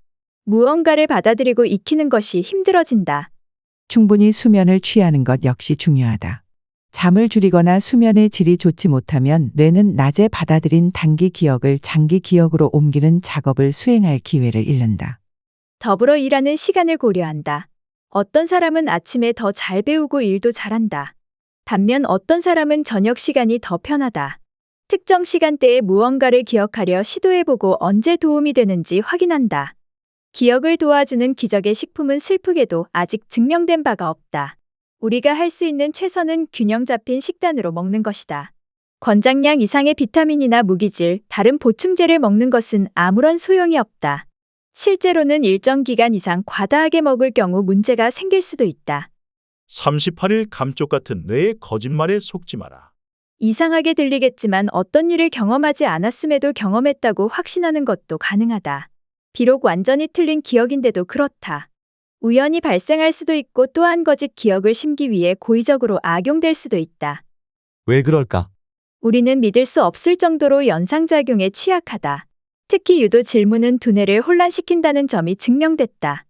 무언가를 받아들이고 익히는 것이 힘들어진다. 충분히 수면을 취하는 것 역시 중요하다. 잠을 줄이거나 수면의 질이 좋지 못하면 뇌는 낮에 받아들인 단기 기억을 장기 기억으로 옮기는 작업을 수행할 기회를 잃는다. 더불어 일하는 시간을 고려한다. 어떤 사람은 아침에 더 잘 배우고 일도 잘한다. 반면 어떤 사람은 저녁 시간이 더 편하다. 특정 시간대에 무언가를 기억하려 시도해보고 언제 도움이 되는지 확인한다. 기억을 도와주는 기적의 식품은 슬프게도 아직 증명된 바가 없다. 우리가 할 수 있는 최선은 균형 잡힌 식단으로 먹는 것이다. 권장량 이상의 비타민이나 무기질, 다른 보충제를 먹는 것은 아무런 소용이 없다. 실제로는 일정 기간 이상 과다하게 먹을 경우 문제가 생길 수도 있다. 38일 감쪽 같은 뇌의 거짓말에 속지 마라. 이상하게 들리겠지만 어떤 일을 경험하지 않았음에도 경험했다고 확신하는 것도 가능하다. 비록 완전히 틀린 기억인데도 그렇다. 우연히 발생할 수도 있고 또한 거짓 기억을 심기 위해 고의적으로 악용될 수도 있다. 왜 그럴까? 우리는 믿을 수 없을 정도로 연상작용에 취약하다. 특히 유도 질문은 두뇌를 혼란시킨다는 점이 증명됐다.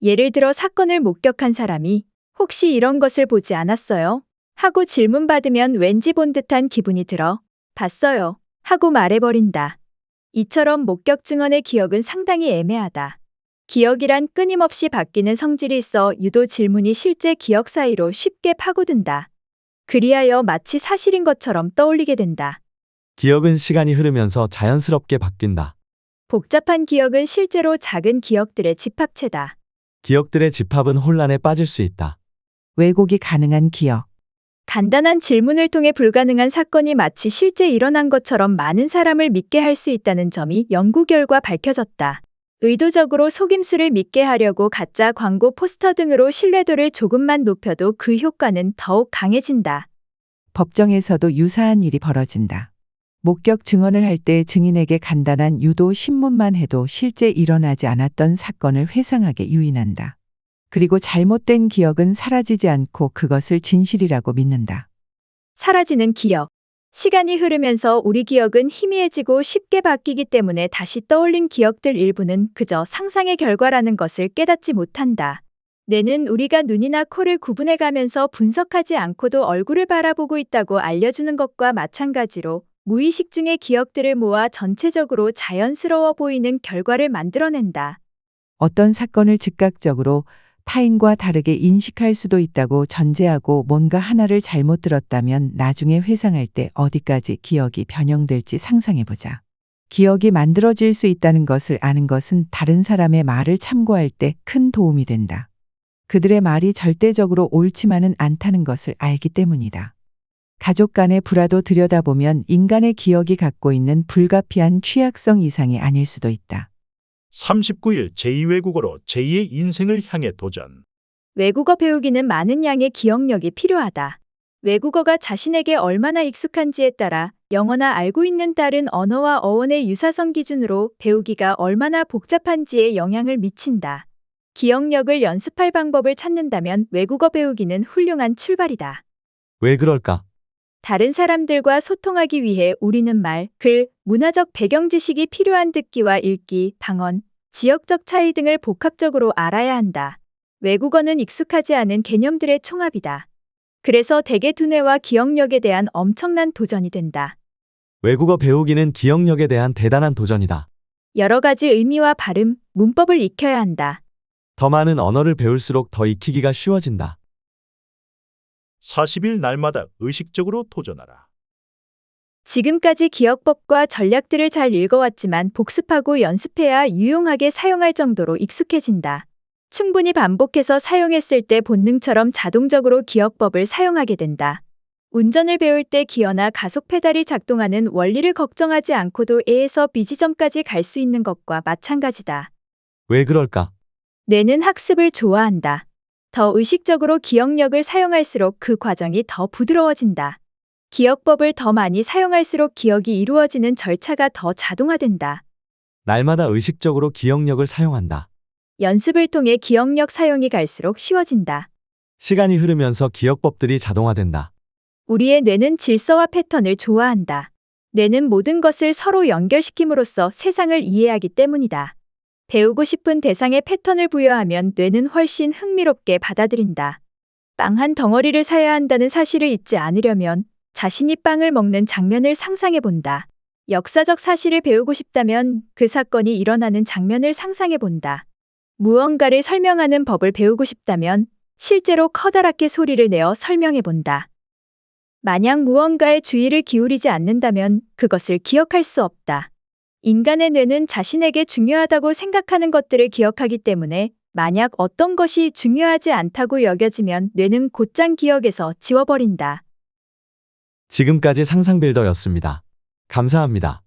예를 들어 사건을 목격한 사람이 혹시 이런 것을 보지 않았어요? 하고 질문받으면 왠지 본 듯한 기분이 들어 봤어요 하고 말해버린다. 이처럼 목격 증언의 기억은 상당히 애매하다. 기억이란 끊임없이 바뀌는 성질이 있어 유도 질문이 실제 기억 사이로 쉽게 파고든다. 그리하여 마치 사실인 것처럼 떠올리게 된다. 기억은 시간이 흐르면서 자연스럽게 바뀐다. 복잡한 기억은 실제로 작은 기억들의 집합체다. 기억들의 집합은 혼란에 빠질 수 있다. 왜곡이 가능한 기억. 간단한 질문을 통해 불가능한 사건이 마치 실제 일어난 것처럼 많은 사람을 믿게 할 수 있다는 점이 연구 결과 밝혀졌다. 의도적으로 속임수를 믿게 하려고 가짜 광고 포스터 등으로 신뢰도를 조금만 높여도 그 효과는 더욱 강해진다. 법정에서도 유사한 일이 벌어진다. 목격 증언을 할 때 증인에게 간단한 유도 신문만 해도 실제 일어나지 않았던 사건을 회상하게 유인한다. 그리고 잘못된 기억은 사라지지 않고 그것을 진실이라고 믿는다. 사라지는 기억. 시간이 흐르면서 우리 기억은 희미해지고 쉽게 바뀌기 때문에 다시 떠올린 기억들 일부는 그저 상상의 결과라는 것을 깨닫지 못한다. 뇌는 우리가 눈이나 코를 구분해가면서 분석하지 않고도 얼굴을 바라보고 있다고 알려주는 것과 마찬가지로 무의식 중의 기억들을 모아 전체적으로 자연스러워 보이는 결과를 만들어낸다. 어떤 사건을 즉각적으로 타인과 다르게 인식할 수도 있다고 전제하고 뭔가 하나를 잘못 들었다면 나중에 회상할 때 어디까지 기억이 변형될지 상상해보자. 기억이 만들어질 수 있다는 것을 아는 것은 다른 사람의 말을 참고할 때 큰 도움이 된다. 그들의 말이 절대적으로 옳지만은 않다는 것을 알기 때문이다. 가족 간의 불화도 들여다보면 인간의 기억이 갖고 있는 불가피한 취약성 이상이 아닐 수도 있다. 39일 제2외국어로 제2의 인생을 향해 도전. 외국어 배우기는 많은 양의 기억력이 필요하다. 외국어가 자신에게 얼마나 익숙한지에 따라 영어나 알고 있는 다른 언어와 어원의 유사성 기준으로 배우기가 얼마나 복잡한지에 영향을 미친다. 기억력을 연습할 방법을 찾는다면 외국어 배우기는 훌륭한 출발이다. 왜 그럴까? 다른 사람들과 소통하기 위해 우리는 말, 글, 문화적 배경 지식이 필요한 듣기와 읽기, 방언, 지역적 차이 등을 복합적으로 알아야 한다. 외국어는 익숙하지 않은 개념들의 총합이다. 그래서 대개 두뇌와 기억력에 대한 엄청난 도전이 된다. 외국어 배우기는 기억력에 대한 대단한 도전이다. 여러 가지 의미와 발음, 문법을 익혀야 한다. 더 많은 언어를 배울수록 더 익히기가 쉬워진다. 40일 날마다 의식적으로 도전하라. 지금까지 기억법과 전략들을 잘 읽어왔지만 복습하고 연습해야 유용하게 사용할 정도로 익숙해진다. 충분히 반복해서 사용했을 때 본능처럼 자동적으로 기억법을 사용하게 된다. 운전을 배울 때 기어나 가속 페달이 작동하는 원리를 걱정하지 않고도 A에서 B 지점까지 갈 수 있는 것과 마찬가지다. 왜 그럴까? 뇌는 학습을 좋아한다. 더 의식적으로 기억력을 사용할수록 그 과정이 더 부드러워진다. 기억법을 더 많이 사용할수록 기억이 이루어지는 절차가 더 자동화된다. 날마다 의식적으로 기억력을 사용한다. 연습을 통해 기억력 사용이 갈수록 쉬워진다. 시간이 흐르면서 기억법들이 자동화된다. 우리의 뇌는 질서와 패턴을 좋아한다. 뇌는 모든 것을 서로 연결시킴으로써 세상을 이해하기 때문이다. 배우고 싶은 대상에 패턴을 부여하면 뇌는 훨씬 흥미롭게 받아들인다. 빵 한 덩어리를 사야 한다는 사실을 잊지 않으려면 자신이 빵을 먹는 장면을 상상해 본다. 역사적 사실을 배우고 싶다면 그 사건이 일어나는 장면을 상상해 본다. 무언가를 설명하는 법을 배우고 싶다면 실제로 커다랗게 소리를 내어 설명해 본다. 만약 무언가에 주의를 기울이지 않는다면 그것을 기억할 수 없다. 인간의 뇌는 자신에게 중요하다고 생각하는 것들을 기억하기 때문에 만약 어떤 것이 중요하지 않다고 여겨지면 뇌는 곧장 기억에서 지워버린다. 지금까지 상상빌더였습니다. 감사합니다.